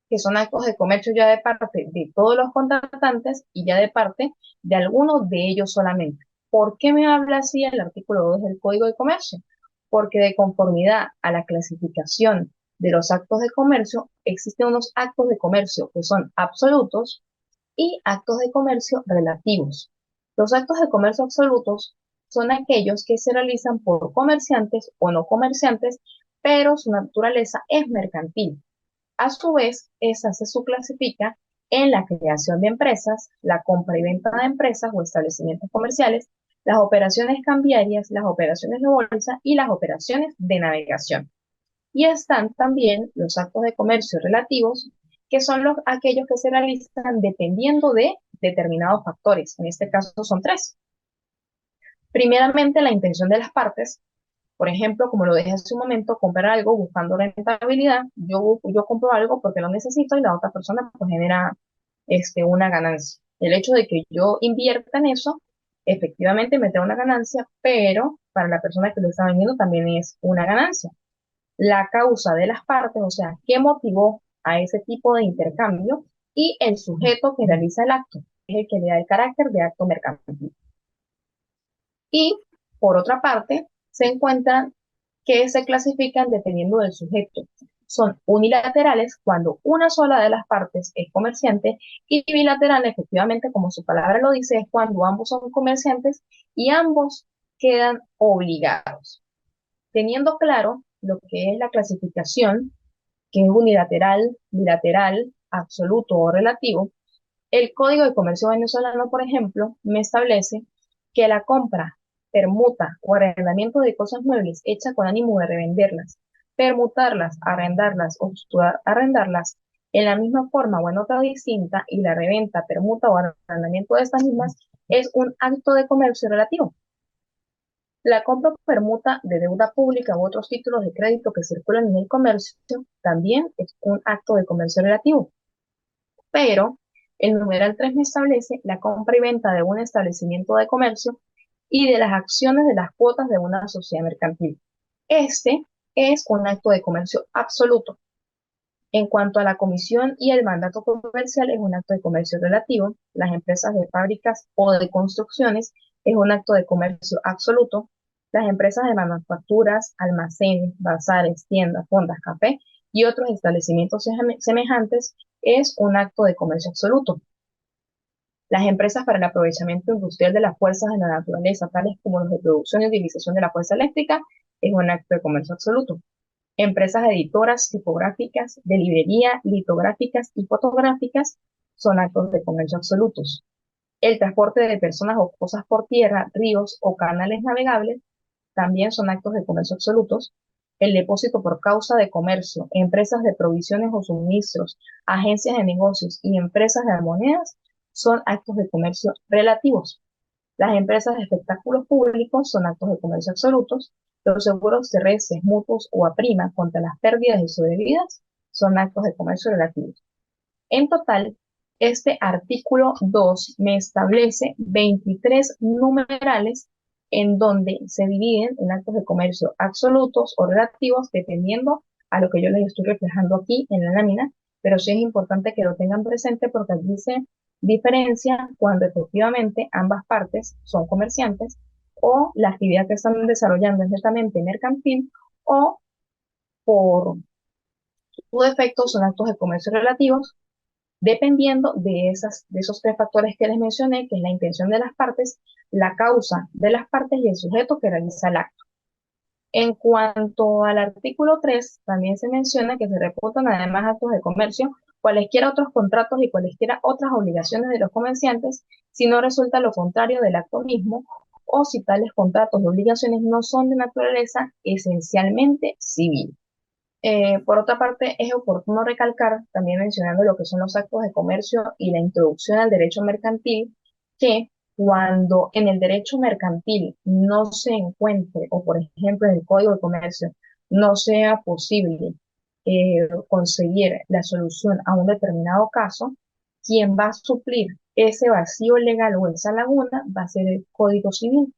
que son actos de comercio ya de parte de todos los contratantes y ya de parte de algunos de ellos solamente. ¿Por qué me habla así el artículo 2 del Código de Comercio? Porque de conformidad a la clasificación de los actos de comercio, existen unos actos de comercio que son absolutos y actos de comercio relativos. Los actos de comercio absolutos son aquellos que se realizan por comerciantes o no comerciantes, pero su naturaleza es mercantil. A su vez, esa se subclasifica en la creación de empresas, la compra y venta de empresas o establecimientos comerciales, las operaciones cambiarias, las operaciones de bolsa y las operaciones de navegación. Y están también los actos de comercio relativos, que son aquellos que se realizan dependiendo de determinados factores. En este caso son tres. Primeramente, la intención de las partes. Por ejemplo, como lo dije hace un momento, comprar algo buscando rentabilidad. Yo compro algo porque lo necesito y la otra persona pues genera una ganancia. El hecho de que yo invierta en eso, efectivamente me da una ganancia, pero para la persona que lo está vendiendo también es una ganancia. La causa de las partes, o sea, qué motivó a ese tipo de intercambio y el sujeto que realiza el acto, es el que le da el carácter de acto mercantil. Y por otra parte, se encuentran que se clasifican dependiendo del sujeto. Son unilaterales cuando una sola de las partes es comerciante y bilateral, efectivamente, como su palabra lo dice, es cuando ambos son comerciantes y ambos quedan obligados. Teniendo claro lo que es la clasificación, que es unilateral, bilateral, absoluto o relativo, el Código de Comercio venezolano, por ejemplo, me establece que la compra, permuta o arrendamiento de cosas muebles hecha con ánimo de revenderlas, permutarlas, arrendarlas o arrendarlas en la misma forma o en otra distinta y la reventa, permuta o arrendamiento de estas mismas es un acto de comercio relativo. La compra o permuta de deuda pública u otros títulos de crédito que circulan en el comercio también es un acto de comercio relativo. Pero el numeral 3 me establece la compra y venta de un establecimiento de comercio y de las acciones de las cuotas de una sociedad mercantil. Este es un acto de comercio absoluto. En cuanto a la comisión y el mandato comercial, es un acto de comercio relativo. Las empresas de fábricas o de construcciones es un acto de comercio absoluto. Las empresas de manufacturas, almacenes, bazares, tiendas, fondas, café y otros establecimientos semejantes es un acto de comercio absoluto. Las empresas para el aprovechamiento industrial de las fuerzas de la naturaleza, tales como los de producción y utilización de la fuerza eléctrica, es un acto de comercio absoluto. Empresas editoras, tipográficas, de librería, litográficas y fotográficas son actos de comercio absolutos. El transporte de personas o cosas por tierra, ríos o canales navegables también son actos de comercio absolutos. El depósito por causa de comercio, empresas de provisiones o suministros, agencias de negocios y empresas de monedas son actos de comercio relativos. Las empresas de espectáculos públicos son actos de comercio absolutos. Los seguros terrestres, mutuos o a prima contra las pérdidas y sobrevidas son actos de comercio relativos. En total, este artículo 2 me establece 23 numerales en donde se dividen en actos de comercio absolutos o relativos, dependiendo a lo que yo les estoy reflejando aquí en la lámina, pero sí es importante que lo tengan presente porque aquí se diferencia cuando efectivamente ambas partes son comerciantes o la actividad que están desarrollando es netamente mercantil o por su defecto son actos de comercio relativos dependiendo de esos tres factores que les mencioné, que es la intención de las partes, la causa de las partes y el sujeto que realiza el acto. En cuanto al artículo 3, también se menciona que se reputan además actos de comercio, cualesquiera otros contratos y cualesquiera otras obligaciones de los comerciantes, si no resulta lo contrario del acto mismo, o si tales contratos y obligaciones no son de naturaleza esencialmente civil. Por otra parte, es oportuno recalcar, también mencionando lo que son los actos de comercio y la introducción al derecho mercantil, que cuando en el derecho mercantil no se encuentre, o por ejemplo en el Código de Comercio, no sea posible conseguir la solución a un determinado caso, quien va a suplir ese vacío legal o esa laguna va a ser el Código Civil.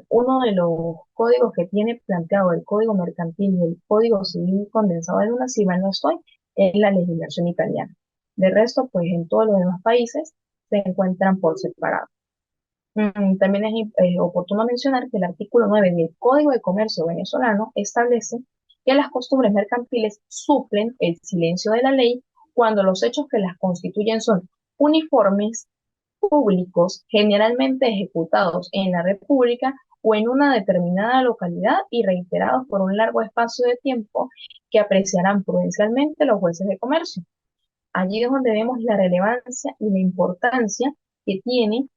Uno de los códigos que tiene planteado el Código Mercantil y el Código Civil condensado en una, si mal no estoy, es la legislación italiana. De resto, pues en todos los demás países se encuentran por separado. También es oportuno mencionar que el artículo 9 del Código de Comercio venezolano establece que las costumbres mercantiles suplen el silencio de la ley cuando los hechos que las constituyen son uniformes, públicos, generalmente ejecutados en la República o en una determinada localidad y reiterados por un largo espacio de tiempo que apreciarán prudencialmente los jueces de comercio. Allí es donde vemos la relevancia y la importancia que tiene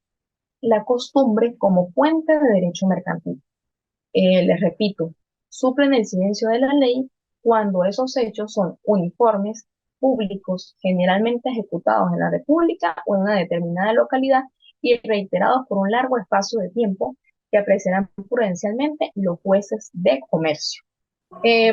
la costumbre como fuente de derecho mercantil. Les repito, suplen el silencio de la ley cuando esos hechos son uniformes, públicos, generalmente ejecutados en la República o en una determinada localidad y reiterados por un largo espacio de tiempo que apreciarán prudencialmente los jueces de comercio.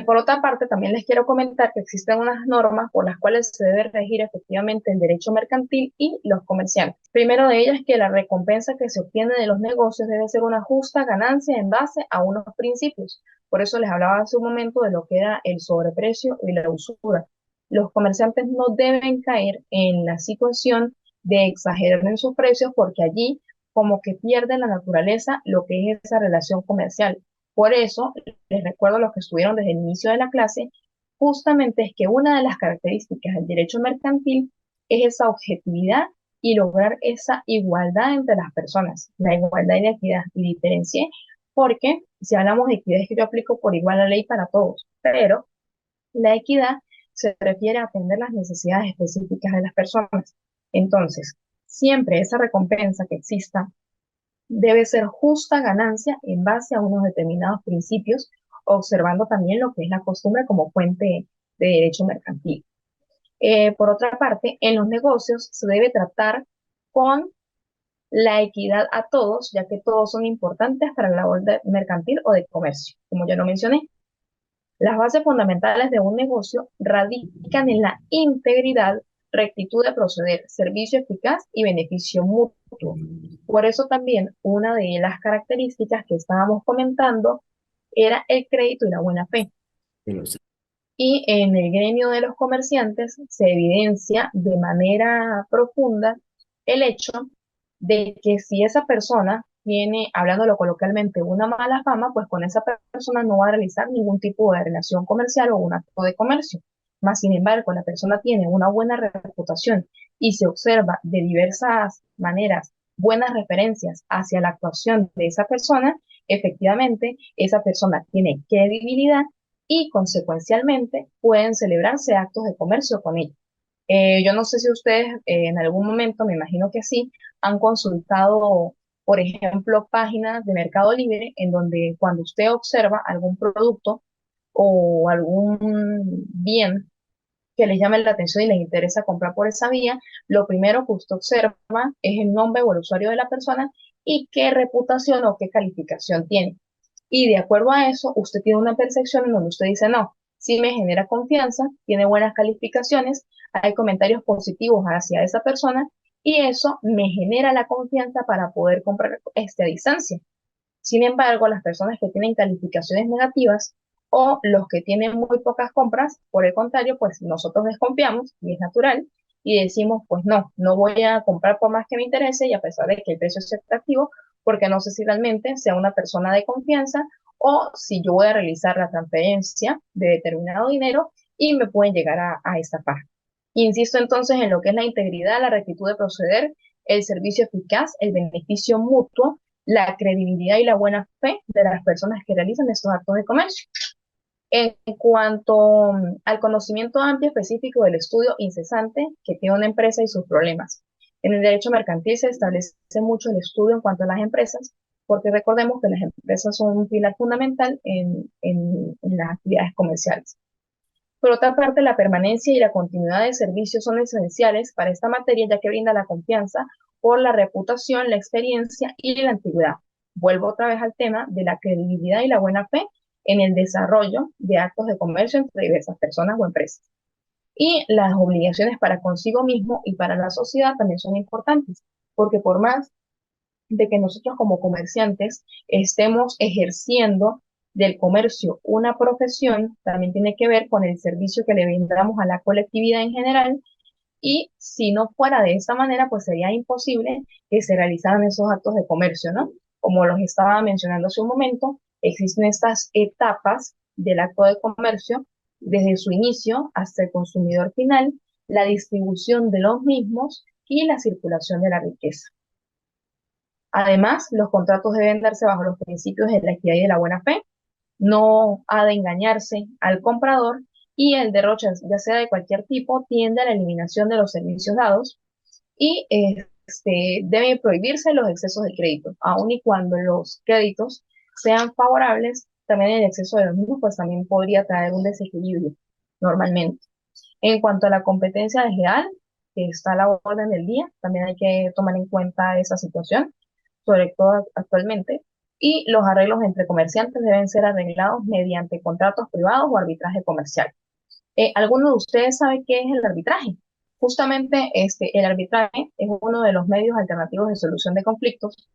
Por otra parte, también les quiero comentar que existen unas normas por las cuales se debe regir efectivamente el derecho mercantil y los comerciantes. Primero de ellas, que la recompensa que se obtiene de los negocios debe ser una justa ganancia en base a unos principios. Por eso les hablaba hace un momento de lo que era el sobreprecio y la usura. Los comerciantes no deben caer en la situación de exagerar en sus precios porque allí como que pierden la naturaleza lo que es esa relación comercial. Por eso, les recuerdo a los que estuvieron desde el inicio de la clase, justamente es que una de las características del derecho mercantil es esa objetividad y lograr esa igualdad entre las personas, la igualdad y la equidad. Y diferencié porque si hablamos de equidad es que yo aplico por igual la ley para todos, pero la equidad se refiere a atender las necesidades específicas de las personas. Entonces, siempre esa recompensa que exista debe ser justa ganancia en base a unos determinados principios, observando también lo que es la costumbre como fuente de derecho mercantil. Por otra parte, en los negocios se debe tratar con la equidad a todos, ya que todos son importantes para la labor mercantil o de comercio. Como ya lo mencioné, las bases fundamentales de un negocio radican en la integridad, rectitud de proceder, servicio eficaz y beneficio mutuo. Por eso también una de las características que estábamos comentando era el crédito y la buena fe. Y en el gremio de los comerciantes se evidencia de manera profunda el hecho de que si esa persona tiene, hablándolo coloquialmente, una mala fama, pues con esa persona no va a realizar ningún tipo de relación comercial o un acto de comercio. Más sin embargo, la persona tiene una buena reputación y se observa de diversas maneras buenas referencias hacia la actuación de esa persona, efectivamente, esa persona tiene credibilidad y consecuencialmente pueden celebrarse actos de comercio con ella. Yo no sé si ustedes en algún momento, me imagino que sí, han consultado, por ejemplo, páginas de Mercado Libre en donde cuando usted observa algún producto o algún bien que les llame la atención y les interesa comprar por esa vía, lo primero que usted observa es el nombre o el usuario de la persona y qué reputación o qué calificación tiene. Y de acuerdo a eso, usted tiene una percepción en donde usted dice, no, sí me genera confianza, tiene buenas calificaciones, hay comentarios positivos hacia esa persona y eso me genera la confianza para poder comprar a distancia. Sin embargo, las personas que tienen calificaciones negativas o los que tienen muy pocas compras, por el contrario, pues nosotros desconfiamos y es natural y decimos, pues no, no voy a comprar por más que me interese y a pesar de que el precio es atractivo, porque no sé si realmente sea una persona de confianza o si yo voy a realizar la transferencia de determinado dinero y me pueden llegar a estafar. Insisto entonces en lo que es la integridad, la rectitud de proceder, el servicio eficaz, el beneficio mutuo, la credibilidad y la buena fe de las personas que realizan estos actos de comercio. En cuanto al conocimiento amplio específico del estudio incesante que tiene una empresa y sus problemas. En el derecho mercantil se establece mucho el estudio en cuanto a las empresas, porque recordemos que las empresas son un pilar fundamental en las actividades comerciales. Por otra parte, la permanencia y la continuidad de servicios son esenciales para esta materia, ya que brinda la confianza por la reputación, la experiencia y la antigüedad. Vuelvo otra vez al tema de la credibilidad y la buena fe en el desarrollo de actos de comercio entre diversas personas o empresas. Y las obligaciones para consigo mismo y para la sociedad también son importantes, porque por más de que nosotros como comerciantes estemos ejerciendo del comercio una profesión, también tiene que ver con el servicio que le brindamos a la colectividad en general y si no fuera de esta manera, pues sería imposible que se realizaran esos actos de comercio, ¿no? Como los estaba mencionando hace un momento, existen estas etapas del acto de comercio, desde su inicio hasta el consumidor final, la distribución de los mismos y la circulación de la riqueza. Además, los contratos deben darse bajo los principios de la equidad y de la buena fe, no ha de engañarse al comprador y el derroche, ya sea de cualquier tipo, tiende a la eliminación de los servicios dados y deben prohibirse los excesos de crédito, aun y cuando los créditos sean favorables, también el exceso de los mismos pues también podría traer un desequilibrio normalmente. En cuanto a la competencia desleal, que está a la orden del día, también hay que tomar en cuenta esa situación, sobre todo actualmente, y los arreglos entre comerciantes deben ser arreglados mediante contratos privados o arbitraje comercial. ¿Alguno de ustedes sabe qué es el arbitraje? Justamente el arbitraje es uno de los medios alternativos de solución de conflictos.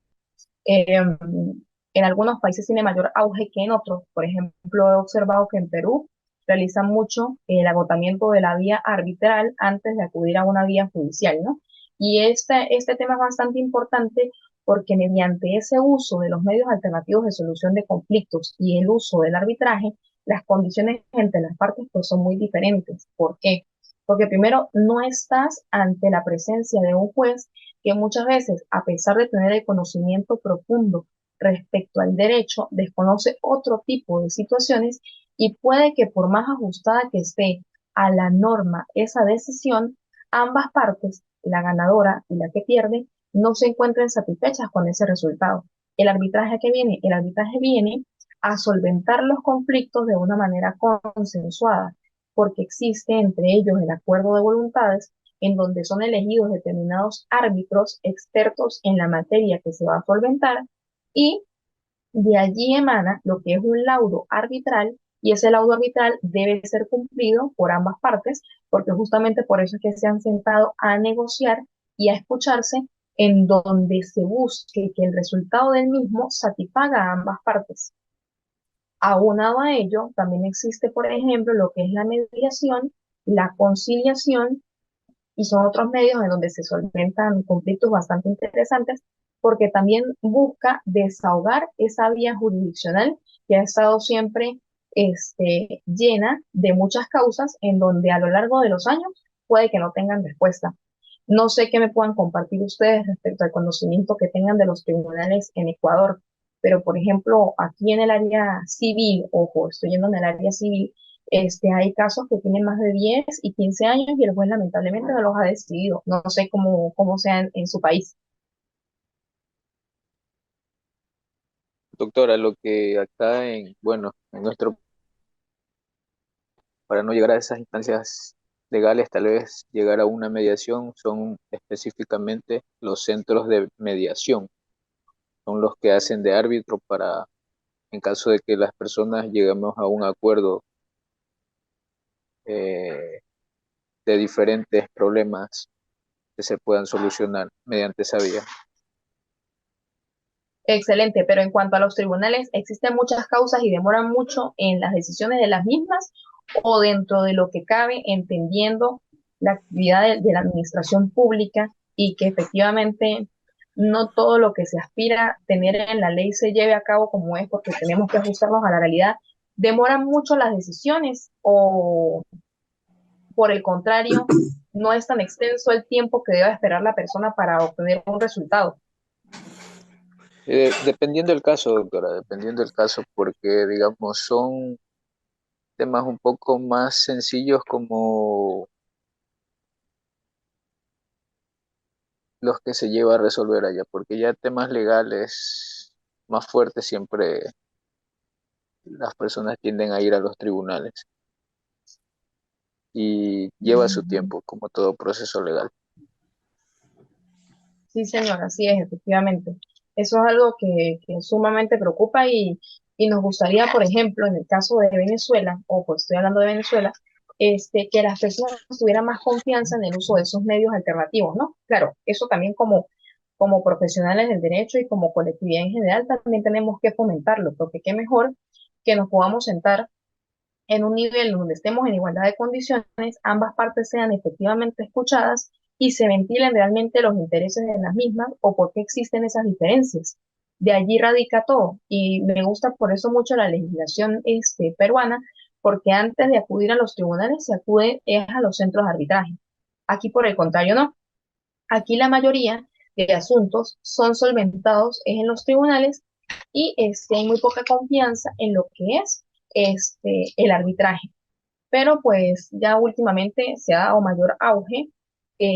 En algunos países tiene mayor auge que en otros. Por ejemplo, he observado que en Perú realizan mucho el agotamiento de la vía arbitral antes de acudir a una vía judicial, ¿no? Y este tema es bastante importante porque mediante ese uso de los medios alternativos de solución de conflictos y el uso del arbitraje, las condiciones entre las partes pues son muy diferentes. ¿Por qué? Porque primero no estás ante la presencia de un juez que muchas veces, a pesar de tener el conocimiento profundo respecto al derecho, desconoce otro tipo de situaciones y puede que por más ajustada que esté a la norma esa decisión, ambas partes, la ganadora y la que pierde, no se encuentren satisfechas con ese resultado. ¿El arbitraje que viene? El arbitraje viene a solventar los conflictos de una manera consensuada, porque existe entre ellos el acuerdo de voluntades en donde son elegidos determinados árbitros expertos en la materia que se va a solventar y de allí emana lo que es un laudo arbitral y ese laudo arbitral debe ser cumplido por ambas partes porque justamente por eso es que se han sentado a negociar y a escucharse en donde se busque que el resultado del mismo satisfaga a ambas partes. Aunado a ello, también existe, por ejemplo, lo que es la mediación, la conciliación y son otros medios en donde se solventan conflictos bastante interesantes porque también busca desahogar esa vía jurisdiccional que ha estado siempre llena de muchas causas en donde a lo largo de los años puede que no tengan respuesta. No sé qué me puedan compartir ustedes respecto al conocimiento que tengan de los tribunales en Ecuador, pero por ejemplo, aquí en el área civil, ojo, estoy yendo en el área civil, hay casos que tienen más de 10 y 15 años y el juez lamentablemente no los ha decidido. No sé cómo sea en su país. Doctora, lo que acá bueno, en nuestro, para no llegar a esas instancias legales, tal vez llegar a una mediación, son específicamente los centros de mediación, son los que hacen de árbitro para, en caso de que las personas lleguemos a un acuerdo eh, de diferentes problemas que se puedan solucionar mediante esa vía. Excelente, pero en cuanto a los tribunales, ¿existen muchas causas y demoran mucho en las decisiones de las mismas o dentro de lo que cabe, entendiendo la actividad de la administración pública y que efectivamente no todo lo que se aspira a tener en la ley se lleve a cabo como es porque tenemos que ajustarnos a la realidad? ¿Demoran mucho las decisiones o por el contrario, no es tan extenso el tiempo que debe esperar la persona para obtener un resultado? Dependiendo del caso, doctora, dependiendo del caso, porque digamos son temas un poco más sencillos como los que se lleva a resolver allá, porque ya temas legales más fuertes siempre las personas tienden a ir a los tribunales y lleva su tiempo, como todo proceso legal. Sí, señor, así es, efectivamente. Eso es algo que sumamente preocupa y nos gustaría, por ejemplo, en el caso de Venezuela, ojo, estoy hablando de Venezuela, que las personas tuvieran más confianza en el uso de esos medios alternativos, ¿no? Claro, eso también como profesionales del derecho y como colectividad en general también tenemos que fomentarlo, porque qué mejor que nos podamos sentar en un nivel donde estemos en igualdad de condiciones, ambas partes sean efectivamente escuchadas y se ventilen realmente los intereses de las mismas o por qué existen esas diferencias. De allí radica todo y me gusta por eso mucho la legislación peruana, porque antes de acudir a los tribunales se acude a los centros de arbitraje. Aquí por el contrario no. Aquí la mayoría de asuntos son solventados en los tribunales y hay muy poca confianza en lo que es el arbitraje. Pero pues ya últimamente se ha dado mayor auge,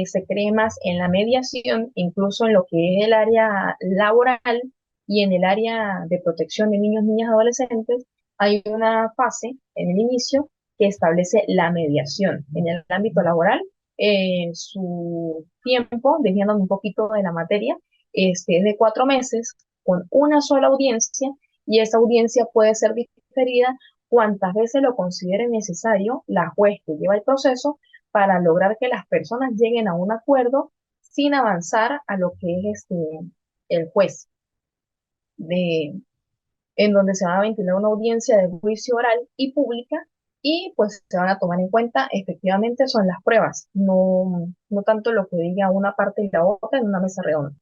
se cree más en la mediación, incluso en lo que es el área laboral y en el área de protección de niños, niñas, adolescentes. Hay una fase en el inicio que establece la mediación. En el ámbito laboral, su tiempo, desviándome un poquito de la materia, es de 4 meses con una sola audiencia y esa audiencia puede ser diferida cuantas veces lo considere necesario la juez que lleva el proceso para lograr que las personas lleguen a un acuerdo sin avanzar a lo que es el juez, de, en donde se va a ventilar una audiencia de juicio oral y pública y pues se van a tomar en cuenta efectivamente son las pruebas, no tanto lo que diga una parte y la otra en una mesa redonda.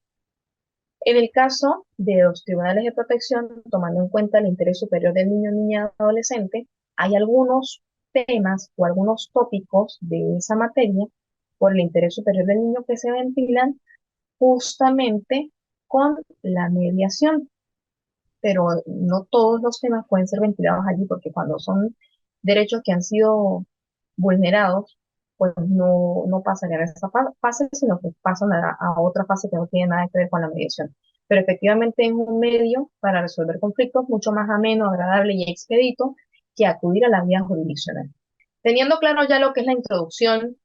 En el caso de los tribunales de protección, tomando en cuenta el interés superior del niño, niña, adolescente, hay algunos temas o algunos tópicos de esa materia por el interés superior del niño que se ventilan justamente con la mediación, pero no todos los temas pueden ser ventilados allí porque cuando son derechos que han sido vulnerados, pues no pasarían a esa fase, sino que pasan a otra fase que no tiene nada que ver con la mediación. Pero efectivamente es un medio para resolver conflictos mucho más ameno, agradable y expedito que acudir a la vía jurisdiccional. Teniendo claro ya lo que es la introducción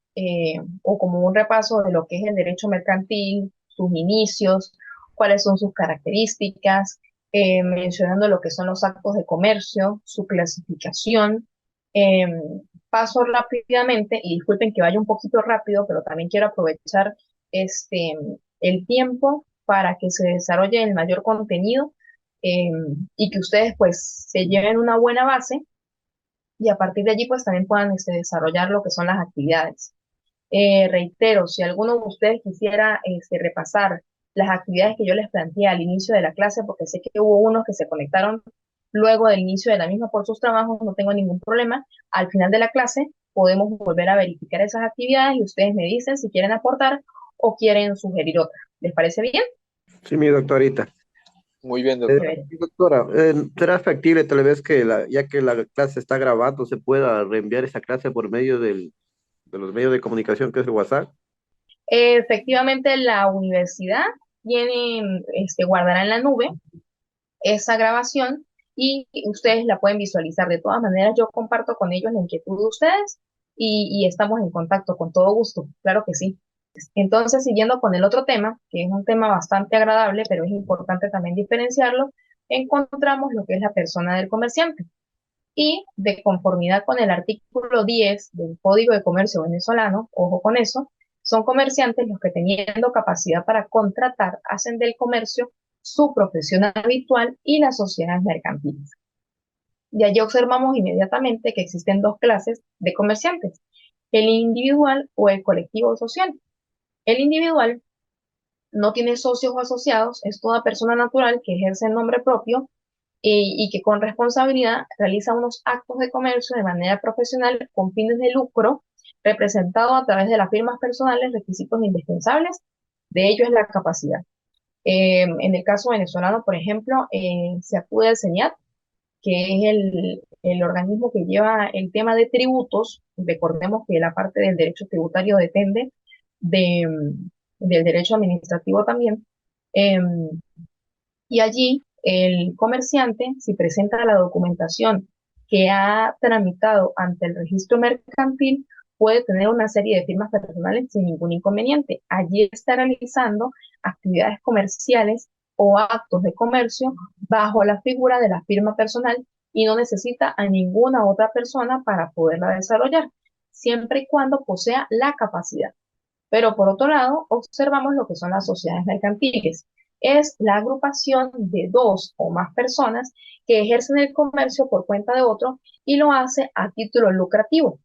o como un repaso de lo que es el derecho mercantil, sus inicios, cuáles son sus características, mencionando lo que son los actos de comercio, su clasificación. Eh, Paso rápidamente, y disculpen que vaya un poquito rápido, pero también quiero aprovechar este, el tiempo para que se desarrolle el mayor contenido eh, y que ustedes pues se lleven una buena base y a partir de allí pues también puedan desarrollar lo que son las actividades. Reitero, si alguno de ustedes quisiera repasar las actividades que yo les planteé al inicio de la clase, porque sé que hubo unos que se conectaron luego del inicio de la misma por sus trabajos, no tengo ningún problema. Al final de la clase podemos volver a verificar esas actividades y ustedes me dicen si quieren aportar o quieren sugerir otras. ¿Les parece bien? Sí, mi doctorita. Muy bien, doctor. Chévere. Doctora, ¿será factible tal vez que ya que la clase está grabando, se pueda reenviar esa clase por medio de los medios de comunicación que es el WhatsApp? Efectivamente, la universidad tiene, guardará en la nube esa grabación y ustedes la pueden visualizar. De todas maneras, yo comparto con ellos la inquietud de ustedes y estamos en contacto con todo gusto. Claro que sí. Entonces, siguiendo con el otro tema, que es un tema bastante agradable, pero es importante también diferenciarlo, encontramos lo que es la persona del comerciante. Y de conformidad con el artículo 10 del Código de Comercio venezolano, ojo con eso, son comerciantes los que teniendo capacidad para contratar hacen del comercio su profesión habitual y las sociedades mercantiles. De allí observamos inmediatamente que existen dos clases de comerciantes, el individual o el colectivo social. El individual no tiene socios o asociados, es toda persona natural que ejerce en nombre propio y que con responsabilidad realiza unos actos de comercio de manera profesional con fines de lucro, representado a través de las firmas personales, requisitos indispensables, de ello es la capacidad. En el caso venezolano, por ejemplo, se acude al CENIAT, que es el organismo que lleva el tema de tributos. Recordemos que la parte del derecho tributario depende de, del derecho administrativo también. Y allí el comerciante, si presenta la documentación que ha tramitado ante el registro mercantil, puede tener una serie de firmas personales sin ningún inconveniente. Allí está realizando actividades comerciales o actos de comercio bajo la figura de la firma personal y no necesita a ninguna otra persona para poderla desarrollar, siempre y cuando posea la capacidad. Pero por otro lado, observamos lo que son las sociedades mercantiles. Es la agrupación de dos o más personas que ejercen el comercio por cuenta de otro y lo hace a título lucrativo,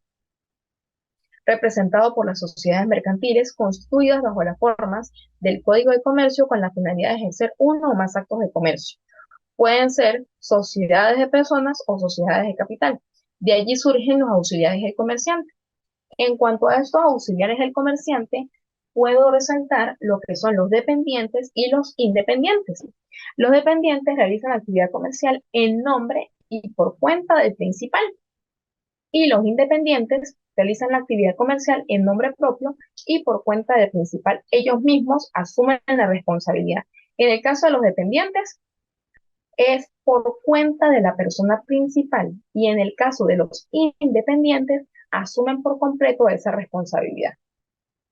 representado por las sociedades mercantiles constituidas bajo las formas del Código de Comercio con la finalidad de ejercer uno o más actos de comercio. Pueden ser sociedades de personas o sociedades de capital. De allí surgen los auxiliares del comerciante. En cuanto a estos auxiliares del comerciante, puedo resaltar lo que son los dependientes y los independientes. Los dependientes realizan actividad comercial en nombre y por cuenta del principal, y los independientes realizan la actividad comercial en nombre propio y por cuenta del principal. Ellos mismos asumen la responsabilidad. En el caso de los dependientes, es por cuenta de la persona principal y en el caso de los independientes, asumen por completo esa responsabilidad.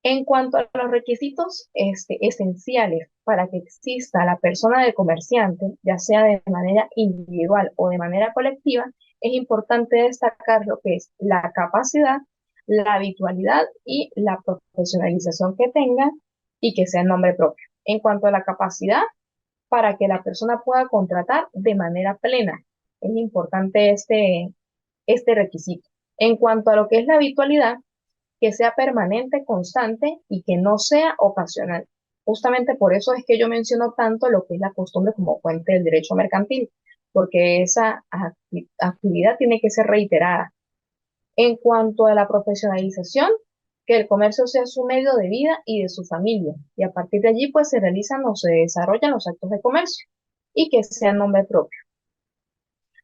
En cuanto a los requisitos esenciales para que exista la persona del comerciante, ya sea de manera individual o de manera colectiva, es importante destacar lo que es la capacidad, la habitualidad y la profesionalización que tenga y que sea en nombre propio. En cuanto a la capacidad, para que la persona pueda contratar de manera plena. Es importante este requisito. En cuanto a lo que es la habitualidad, que sea permanente, constante y que no sea ocasional. Justamente por eso es que yo menciono tanto lo que es la costumbre como fuente del derecho mercantil, porque esa actividad tiene que ser reiterada. En cuanto a la profesionalización, que el comercio sea su medio de vida y de su familia, y a partir de allí pues se realizan o se desarrollan los actos de comercio, y que sea en nombre propio.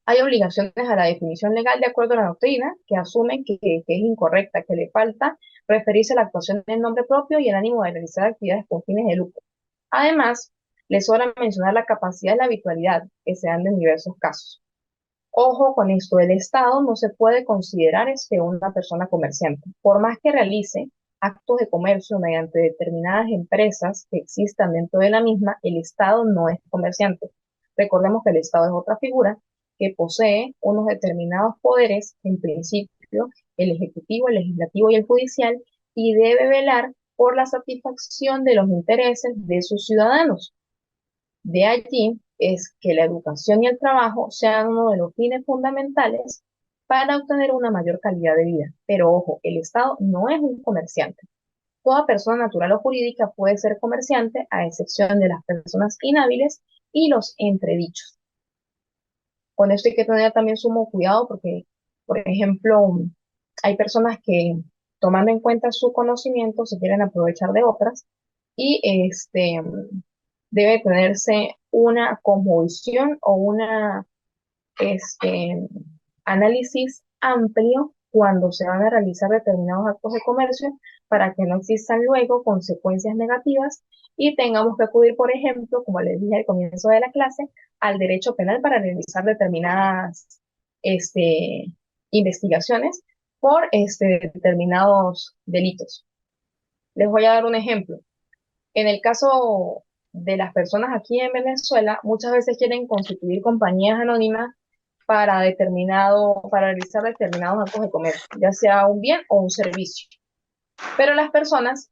Hay obligaciones a la definición legal de acuerdo a la doctrina que asumen que es incorrecta, que le falta referirse a la actuación en nombre propio y el ánimo de realizar actividades con fines de lucro. Además, les sobra mencionar la capacidad y la habitualidad, que se dan en diversos casos. Ojo con esto, el Estado no se puede considerar una persona comerciante. Por más que realice actos de comercio mediante determinadas empresas que existan dentro de la misma, el Estado no es comerciante. Recordemos que el Estado es otra figura que posee unos determinados poderes, en principio el Ejecutivo, el Legislativo y el Judicial, y debe velar por la satisfacción de los intereses de sus ciudadanos. De allí es que la educación y el trabajo sean uno de los fines fundamentales para obtener una mayor calidad de vida. Pero ojo, el Estado no es un comerciante. Toda persona natural o jurídica puede ser comerciante, a excepción de las personas inhábiles y los entredichos. Con esto hay que tener también sumo cuidado porque, por ejemplo, hay personas que, tomando en cuenta su conocimiento, se quieren aprovechar de otras y debe tenerse una conjunción o una análisis amplio cuando se van a realizar determinados actos de comercio para que no existan luego consecuencias negativas y tengamos que acudir, por ejemplo, como les dije al comienzo de la clase, al derecho penal para realizar determinadas este, investigaciones por determinados delitos. Les voy a dar un ejemplo. En el caso de las personas aquí en Venezuela, muchas veces quieren constituir compañías anónimas para realizar determinados actos de comercio, ya sea un bien o un servicio. Pero las personas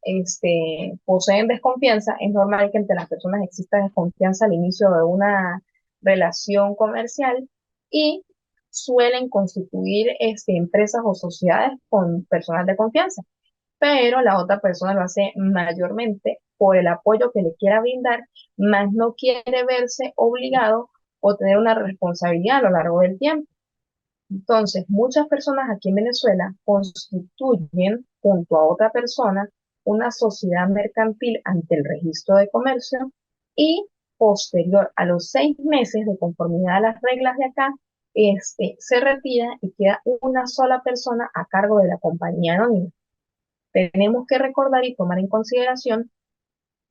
poseen desconfianza, es normal que entre las personas exista desconfianza al inicio de una relación comercial y suelen constituir empresas o sociedades con personas de confianza, pero la otra persona lo hace mayormente por el apoyo que le quiera brindar, más no quiere verse obligado o tener una responsabilidad a lo largo del tiempo. Entonces, muchas personas aquí en Venezuela constituyen junto a otra persona una sociedad mercantil ante el registro de comercio y posterior a los 6 meses de conformidad a las reglas de acá, se retira y queda una sola persona a cargo de la compañía anónima. Tenemos que recordar y tomar en consideración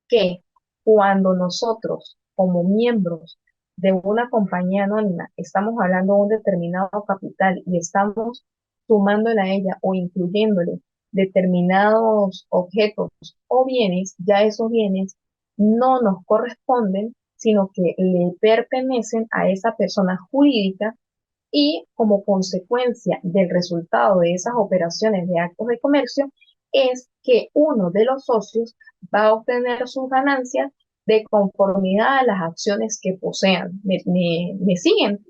que cuando nosotros, como miembros de una compañía anónima, estamos hablando de un determinado capital y estamos sumándole a ella o incluyéndole determinados objetos o bienes, ya esos bienes no nos corresponden, sino que le pertenecen a esa persona jurídica y como consecuencia del resultado de esas operaciones de actos de comercio es que uno de los socios va a obtener sus ganancias de conformidad a las acciones que posean. ¿Me siguen?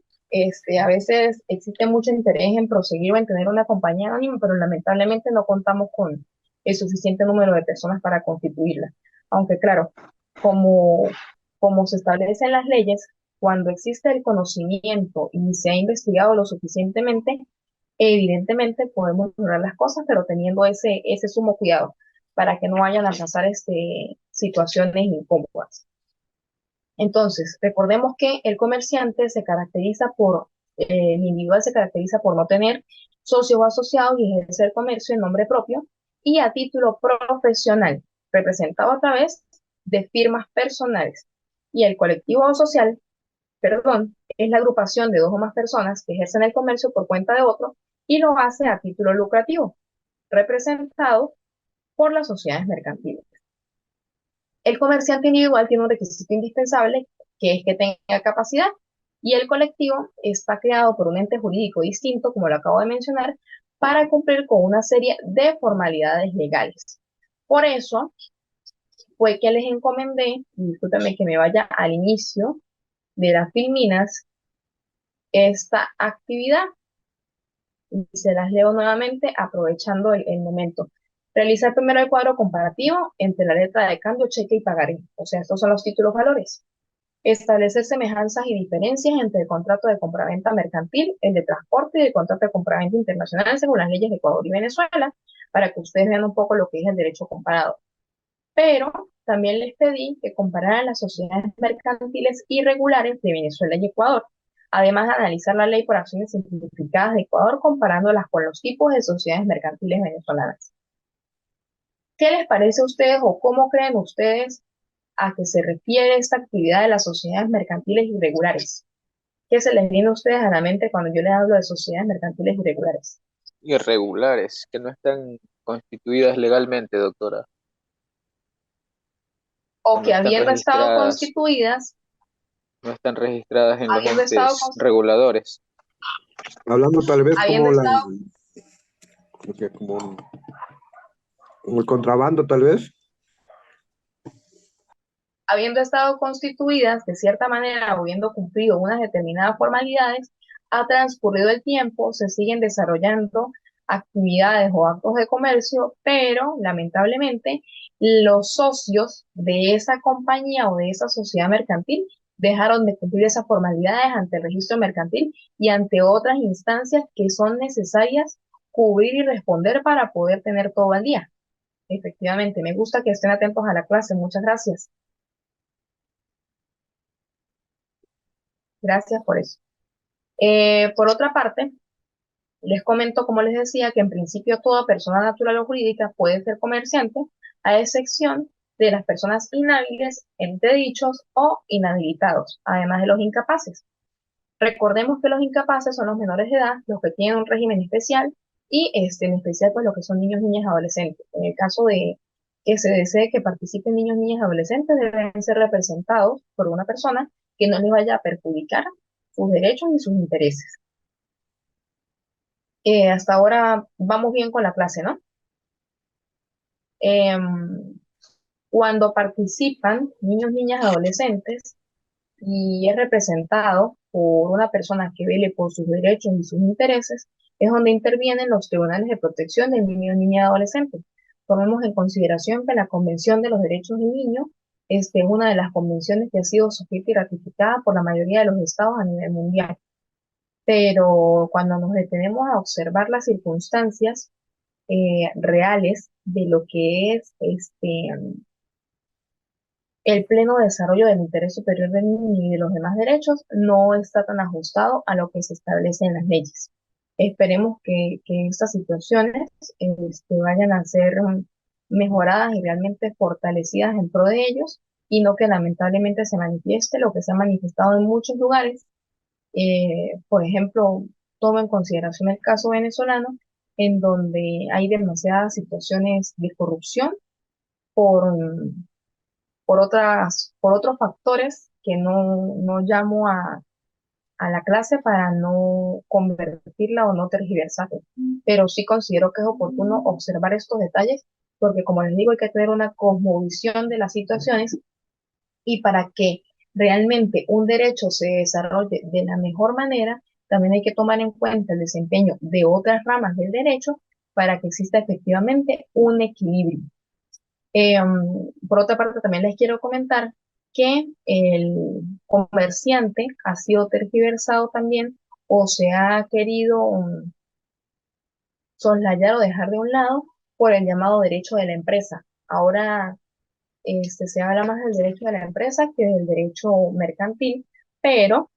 A veces existe mucho interés en proseguir o en tener una compañía anónima, pero lamentablemente no contamos con el suficiente número de personas para constituirla. Aunque claro, como, como se establecen las leyes, cuando existe el conocimiento y se ha investigado lo suficientemente, evidentemente podemos lograr las cosas, pero teniendo ese sumo cuidado para que no vayan a pasar situaciones incómodas. Entonces, recordemos que el comerciante se caracteriza el individual se caracteriza por no tener socios o asociados y ejercer comercio en nombre propio y a título profesional, representado a través de firmas personales. Y el colectivo social, perdón, es la agrupación de dos o más personas que ejercen el comercio por cuenta de otro y lo hace a título lucrativo, representado por las sociedades mercantiles. El comerciante individual tiene un requisito indispensable, que es que tenga capacidad, y el colectivo está creado por un ente jurídico distinto, como lo acabo de mencionar, para cumplir con una serie de formalidades legales. Por eso fue que les encomendé, y discúlpenme que me vaya al inicio de las filminas, esta actividad. Y se las leo nuevamente aprovechando el momento. Realizar primero el cuadro comparativo entre la letra de cambio, cheque y pagaré. O sea, estos son los títulos valores. Establecer semejanzas y diferencias entre el contrato de compraventa mercantil, el de transporte y el contrato de compraventa internacional según las leyes de Ecuador y Venezuela, para que ustedes vean un poco lo que es el derecho comparado. Pero también les pedí que compararan las sociedades mercantiles irregulares de Venezuela y Ecuador, además de analizar la ley por acciones simplificadas de Ecuador comparándolas con los tipos de sociedades mercantiles venezolanas. ¿Qué les parece a ustedes o cómo creen ustedes a qué se refiere esta actividad de las sociedades mercantiles irregulares? ¿Qué se les viene a ustedes a la mente cuando yo les hablo de sociedades mercantiles irregulares? Irregulares, que no están constituidas legalmente, doctora. O No que están habiendo estado registradas, constituidas, no están registradas en los habiendo estado, entes reguladores. Hablando tal vez habiendo estado como el contrabando, tal vez. habiendo estado constituidas de cierta manera o habiendo cumplido unas determinadas formalidades, ha transcurrido el tiempo, se siguen desarrollando actividades o actos de comercio, pero lamentablemente los socios de esa compañía o de esa sociedad mercantil dejaron de cumplir esas formalidades ante el registro mercantil y ante otras instancias que son necesarias cubrir y responder para poder tener todo al día. Efectivamente, me gusta que estén atentos a la clase. Muchas gracias. Gracias por eso. Por otra parte, les comento, como les decía, que en principio toda persona natural o jurídica puede ser comerciante, a excepción de las personas inhábiles, entredichos o inhabilitados, además de los incapaces. Recordemos que los incapaces son los menores de edad, los que tienen un régimen especial y en especial pues los que son niños, niñas, adolescentes. En el caso de que se desee que participen niños, niñas, adolescentes, deben ser representados por una persona que no les vaya a perjudicar sus derechos y sus intereses. Hasta ahora vamos bien con la clase, ¿no? Em, Cuando participan niños, niñas, adolescentes y es representado por una persona que vele por sus derechos y sus intereses, es donde intervienen los tribunales de protección del niño, niña y adolescente. Tomemos en consideración que la Convención de los Derechos del Niño es una de las convenciones que ha sido suscrita y ratificada por la mayoría de los estados a nivel mundial. Pero cuando nos detenemos a observar las circunstancias reales de lo que es el pleno desarrollo del interés superior del niño y de los demás derechos no está tan ajustado a lo que se establece en las leyes. Esperemos que estas situaciones vayan a ser mejoradas y realmente fortalecidas en pro de ellos y no que lamentablemente se manifieste lo que se ha manifestado en muchos lugares. Por ejemplo, tomo en consideración el caso venezolano, en donde hay demasiadas situaciones de corrupción por, por otros factores que no llamo a la clase para no convertirla o no tergiversarla. Pero sí considero que es oportuno observar estos detalles porque, como les digo, hay que tener una cosmovisión de las situaciones y para que realmente un derecho se desarrolle de la mejor manera, también hay que tomar en cuenta el desempeño de otras ramas del derecho para que exista efectivamente un equilibrio. Por otra parte, también les quiero comentar que el comerciante ha sido tergiversado también o se ha querido soslayar o dejar de un lado por el llamado derecho de la empresa. Ahora se habla más del derecho de la empresa que del derecho mercantil, pero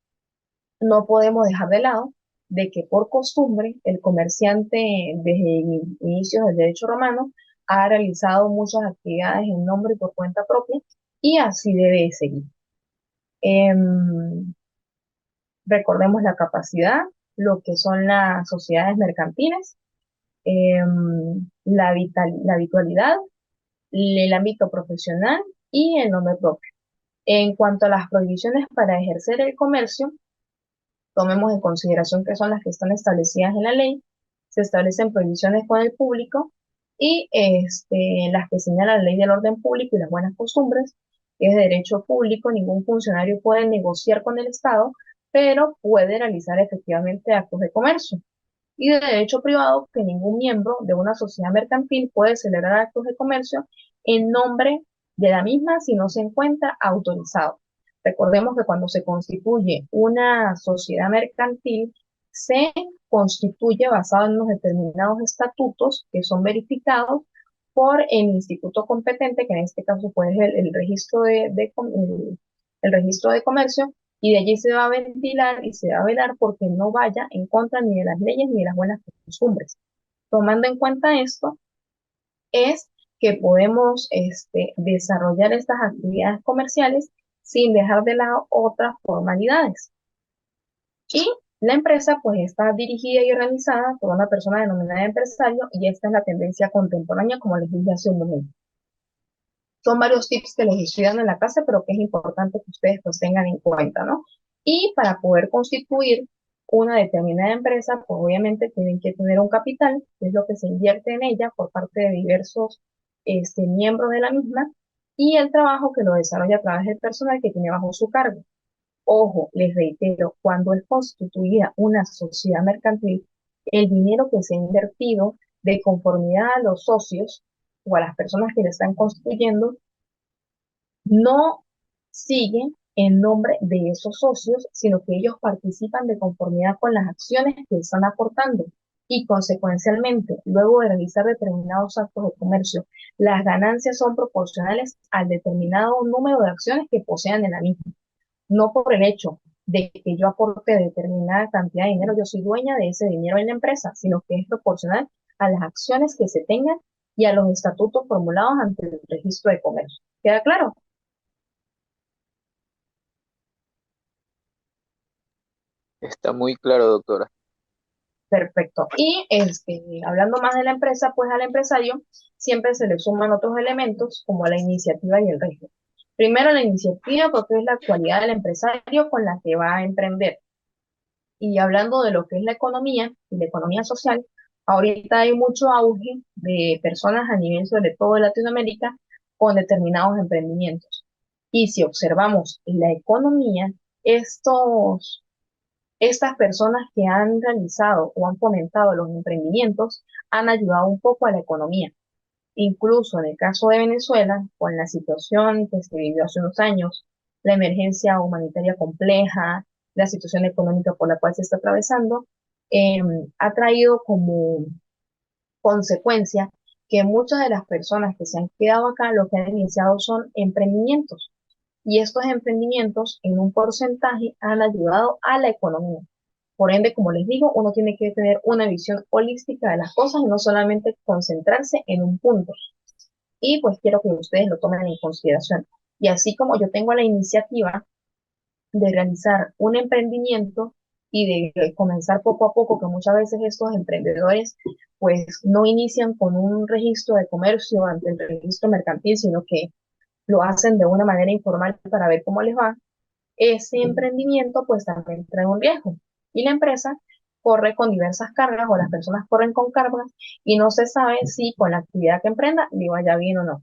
no podemos dejar de lado de que por costumbre el comerciante desde inicios del derecho romano ha realizado muchas actividades en nombre y por cuenta propia y así debe seguir. Em, Recordemos la capacidad, lo que son las sociedades mercantiles, la habitualidad, el ámbito profesional y el nombre propio. En cuanto a las prohibiciones para ejercer el comercio, tomemos en consideración que son las que están establecidas en la ley, se establecen prohibiciones con el público y las que señala la ley del orden público y las buenas costumbres, que es de derecho público, ningún funcionario puede negociar con el Estado, pero puede realizar efectivamente actos de comercio. Y de derecho privado, que ningún miembro de una sociedad mercantil puede celebrar actos de comercio en nombre de la misma si no se encuentra autorizado. Recordemos que cuando se constituye una sociedad mercantil, se constituye basado en unos determinados estatutos que son verificados por el instituto competente, que en este caso puede ser el registro el registro de comercio, y de allí se va a ventilar y se va a velar porque no vaya en contra ni de las leyes ni de las buenas costumbres. Tomando en cuenta esto, es que podemos desarrollar estas actividades comerciales sin dejar de lado otras formalidades. Y la empresa pues está dirigida y organizada por una persona denominada empresario y esta es la tendencia contemporánea, como les dije hace un momento. Son varios tips que les estoy dando en la clase, pero que es importante que ustedes pues tengan en cuenta, ¿no? Y para poder constituir una determinada empresa, pues obviamente tienen que tener un capital, que es lo que se invierte en ella por parte de diversos miembros de la misma, y el trabajo que lo desarrolla a través del personal que tiene bajo su cargo. Ojo, les reitero, cuando es constituida una sociedad mercantil, el dinero que se ha invertido de conformidad a los socios o a las personas que le están constituyendo no siguen en nombre de esos socios, sino que ellos participan de conformidad con las acciones que están aportando y consecuencialmente, luego de realizar determinados actos de comercio, las ganancias son proporcionales al determinado número de acciones que posean en la misma. No por el hecho de que yo aporte determinada cantidad de dinero, yo soy dueña de ese dinero en la empresa, sino que es proporcional a las acciones que se tengan y a los estatutos formulados ante el registro de comercio. ¿Queda claro? Está muy claro, doctora. Perfecto. Y hablando más de la empresa, pues al empresario siempre se le suman otros elementos como la iniciativa y el riesgo. Primero la iniciativa porque es la cualidad del empresario con la que va a emprender. Y hablando de lo que es la economía y la economía social, ahorita hay mucho auge de personas a nivel sobre todo de Latinoamérica con determinados emprendimientos. Y si observamos la economía, estas personas que han realizado o han fomentado los emprendimientos han ayudado un poco a la economía. Incluso en el caso de Venezuela, con la situación que se vivió hace unos años, la emergencia humanitaria compleja, la situación económica por la cual se está atravesando, ha traído como consecuencia que muchas de las personas que se han quedado acá lo que han iniciado son emprendimientos. Y estos emprendimientos en un porcentaje han ayudado a la economía. Por ende, como les digo, uno tiene que tener una visión holística de las cosas y no solamente concentrarse en un punto. Y pues quiero que ustedes lo tomen en consideración. Y así como yo tengo la iniciativa de realizar un emprendimiento y de comenzar poco a poco, que muchas veces estos emprendedores pues no inician con un registro de comercio ante el registro mercantil, sino que lo hacen de una manera informal para ver cómo les va, ese emprendimiento pues también trae un riesgo. Y la empresa corre con diversas cargas o las personas corren con cargas y no se sabe si con la actividad que emprenda le vaya bien o no.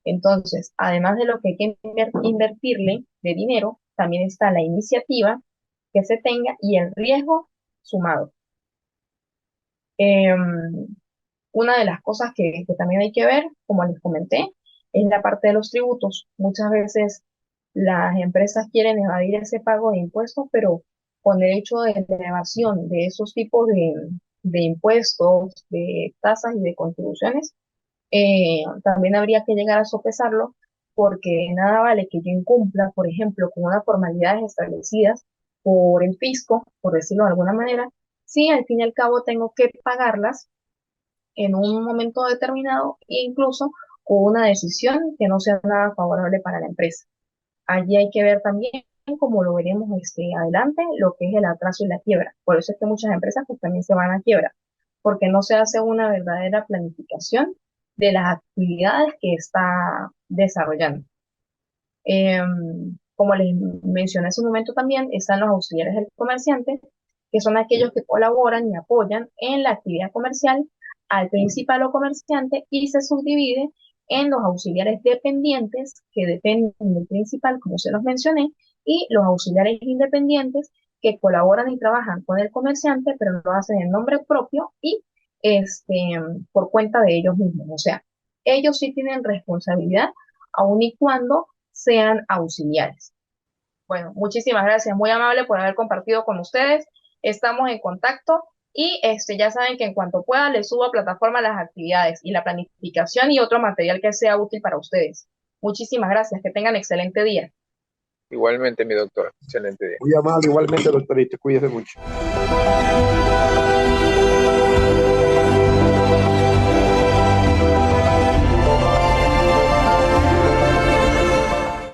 Entonces, además de lo que hay que invertirle de dinero, también está la iniciativa que se tenga y el riesgo sumado. Em, una de las cosas que también hay que ver, como les comenté, es la parte de los tributos. Muchas veces las empresas quieren evadir ese pago de impuestos, pero con el hecho de la evasión de esos tipos de impuestos, de tasas y de contribuciones, también habría que llegar a sopesarlo, porque nada vale que yo incumpla, por ejemplo, con unas formalidades establecidas por el fisco, por decirlo de alguna manera, si al fin y al cabo tengo que pagarlas en un momento determinado e incluso con una decisión que no sea nada favorable para la empresa. Allí hay que ver también, como lo veremos adelante, lo que es el atraso y la quiebra. Por eso es que muchas empresas pues, también se van a quiebra, porque no se hace una verdadera planificación de las actividades que está desarrollando. Como les mencioné hace un momento también, están los auxiliares del comerciante, que son aquellos que colaboran y apoyan en la actividad comercial al principal o comerciante y se subdivide en los auxiliares dependientes, que dependen del principal, como se los mencioné, y los auxiliares independientes, que colaboran y trabajan con el comerciante, pero lo hacen en nombre propio y por cuenta de ellos mismos. O sea, ellos sí tienen responsabilidad, aun y cuando sean auxiliares. Bueno, muchísimas gracias, muy amable por haber compartido con ustedes. Estamos en contacto y ya saben que en cuanto pueda les subo a plataforma las actividades y la planificación y otro material que sea útil para ustedes. Muchísimas gracias, que tengan excelente día. Igualmente, mi doctora. Excelente día. Muy amable, igualmente, doctorita, cuídese mucho.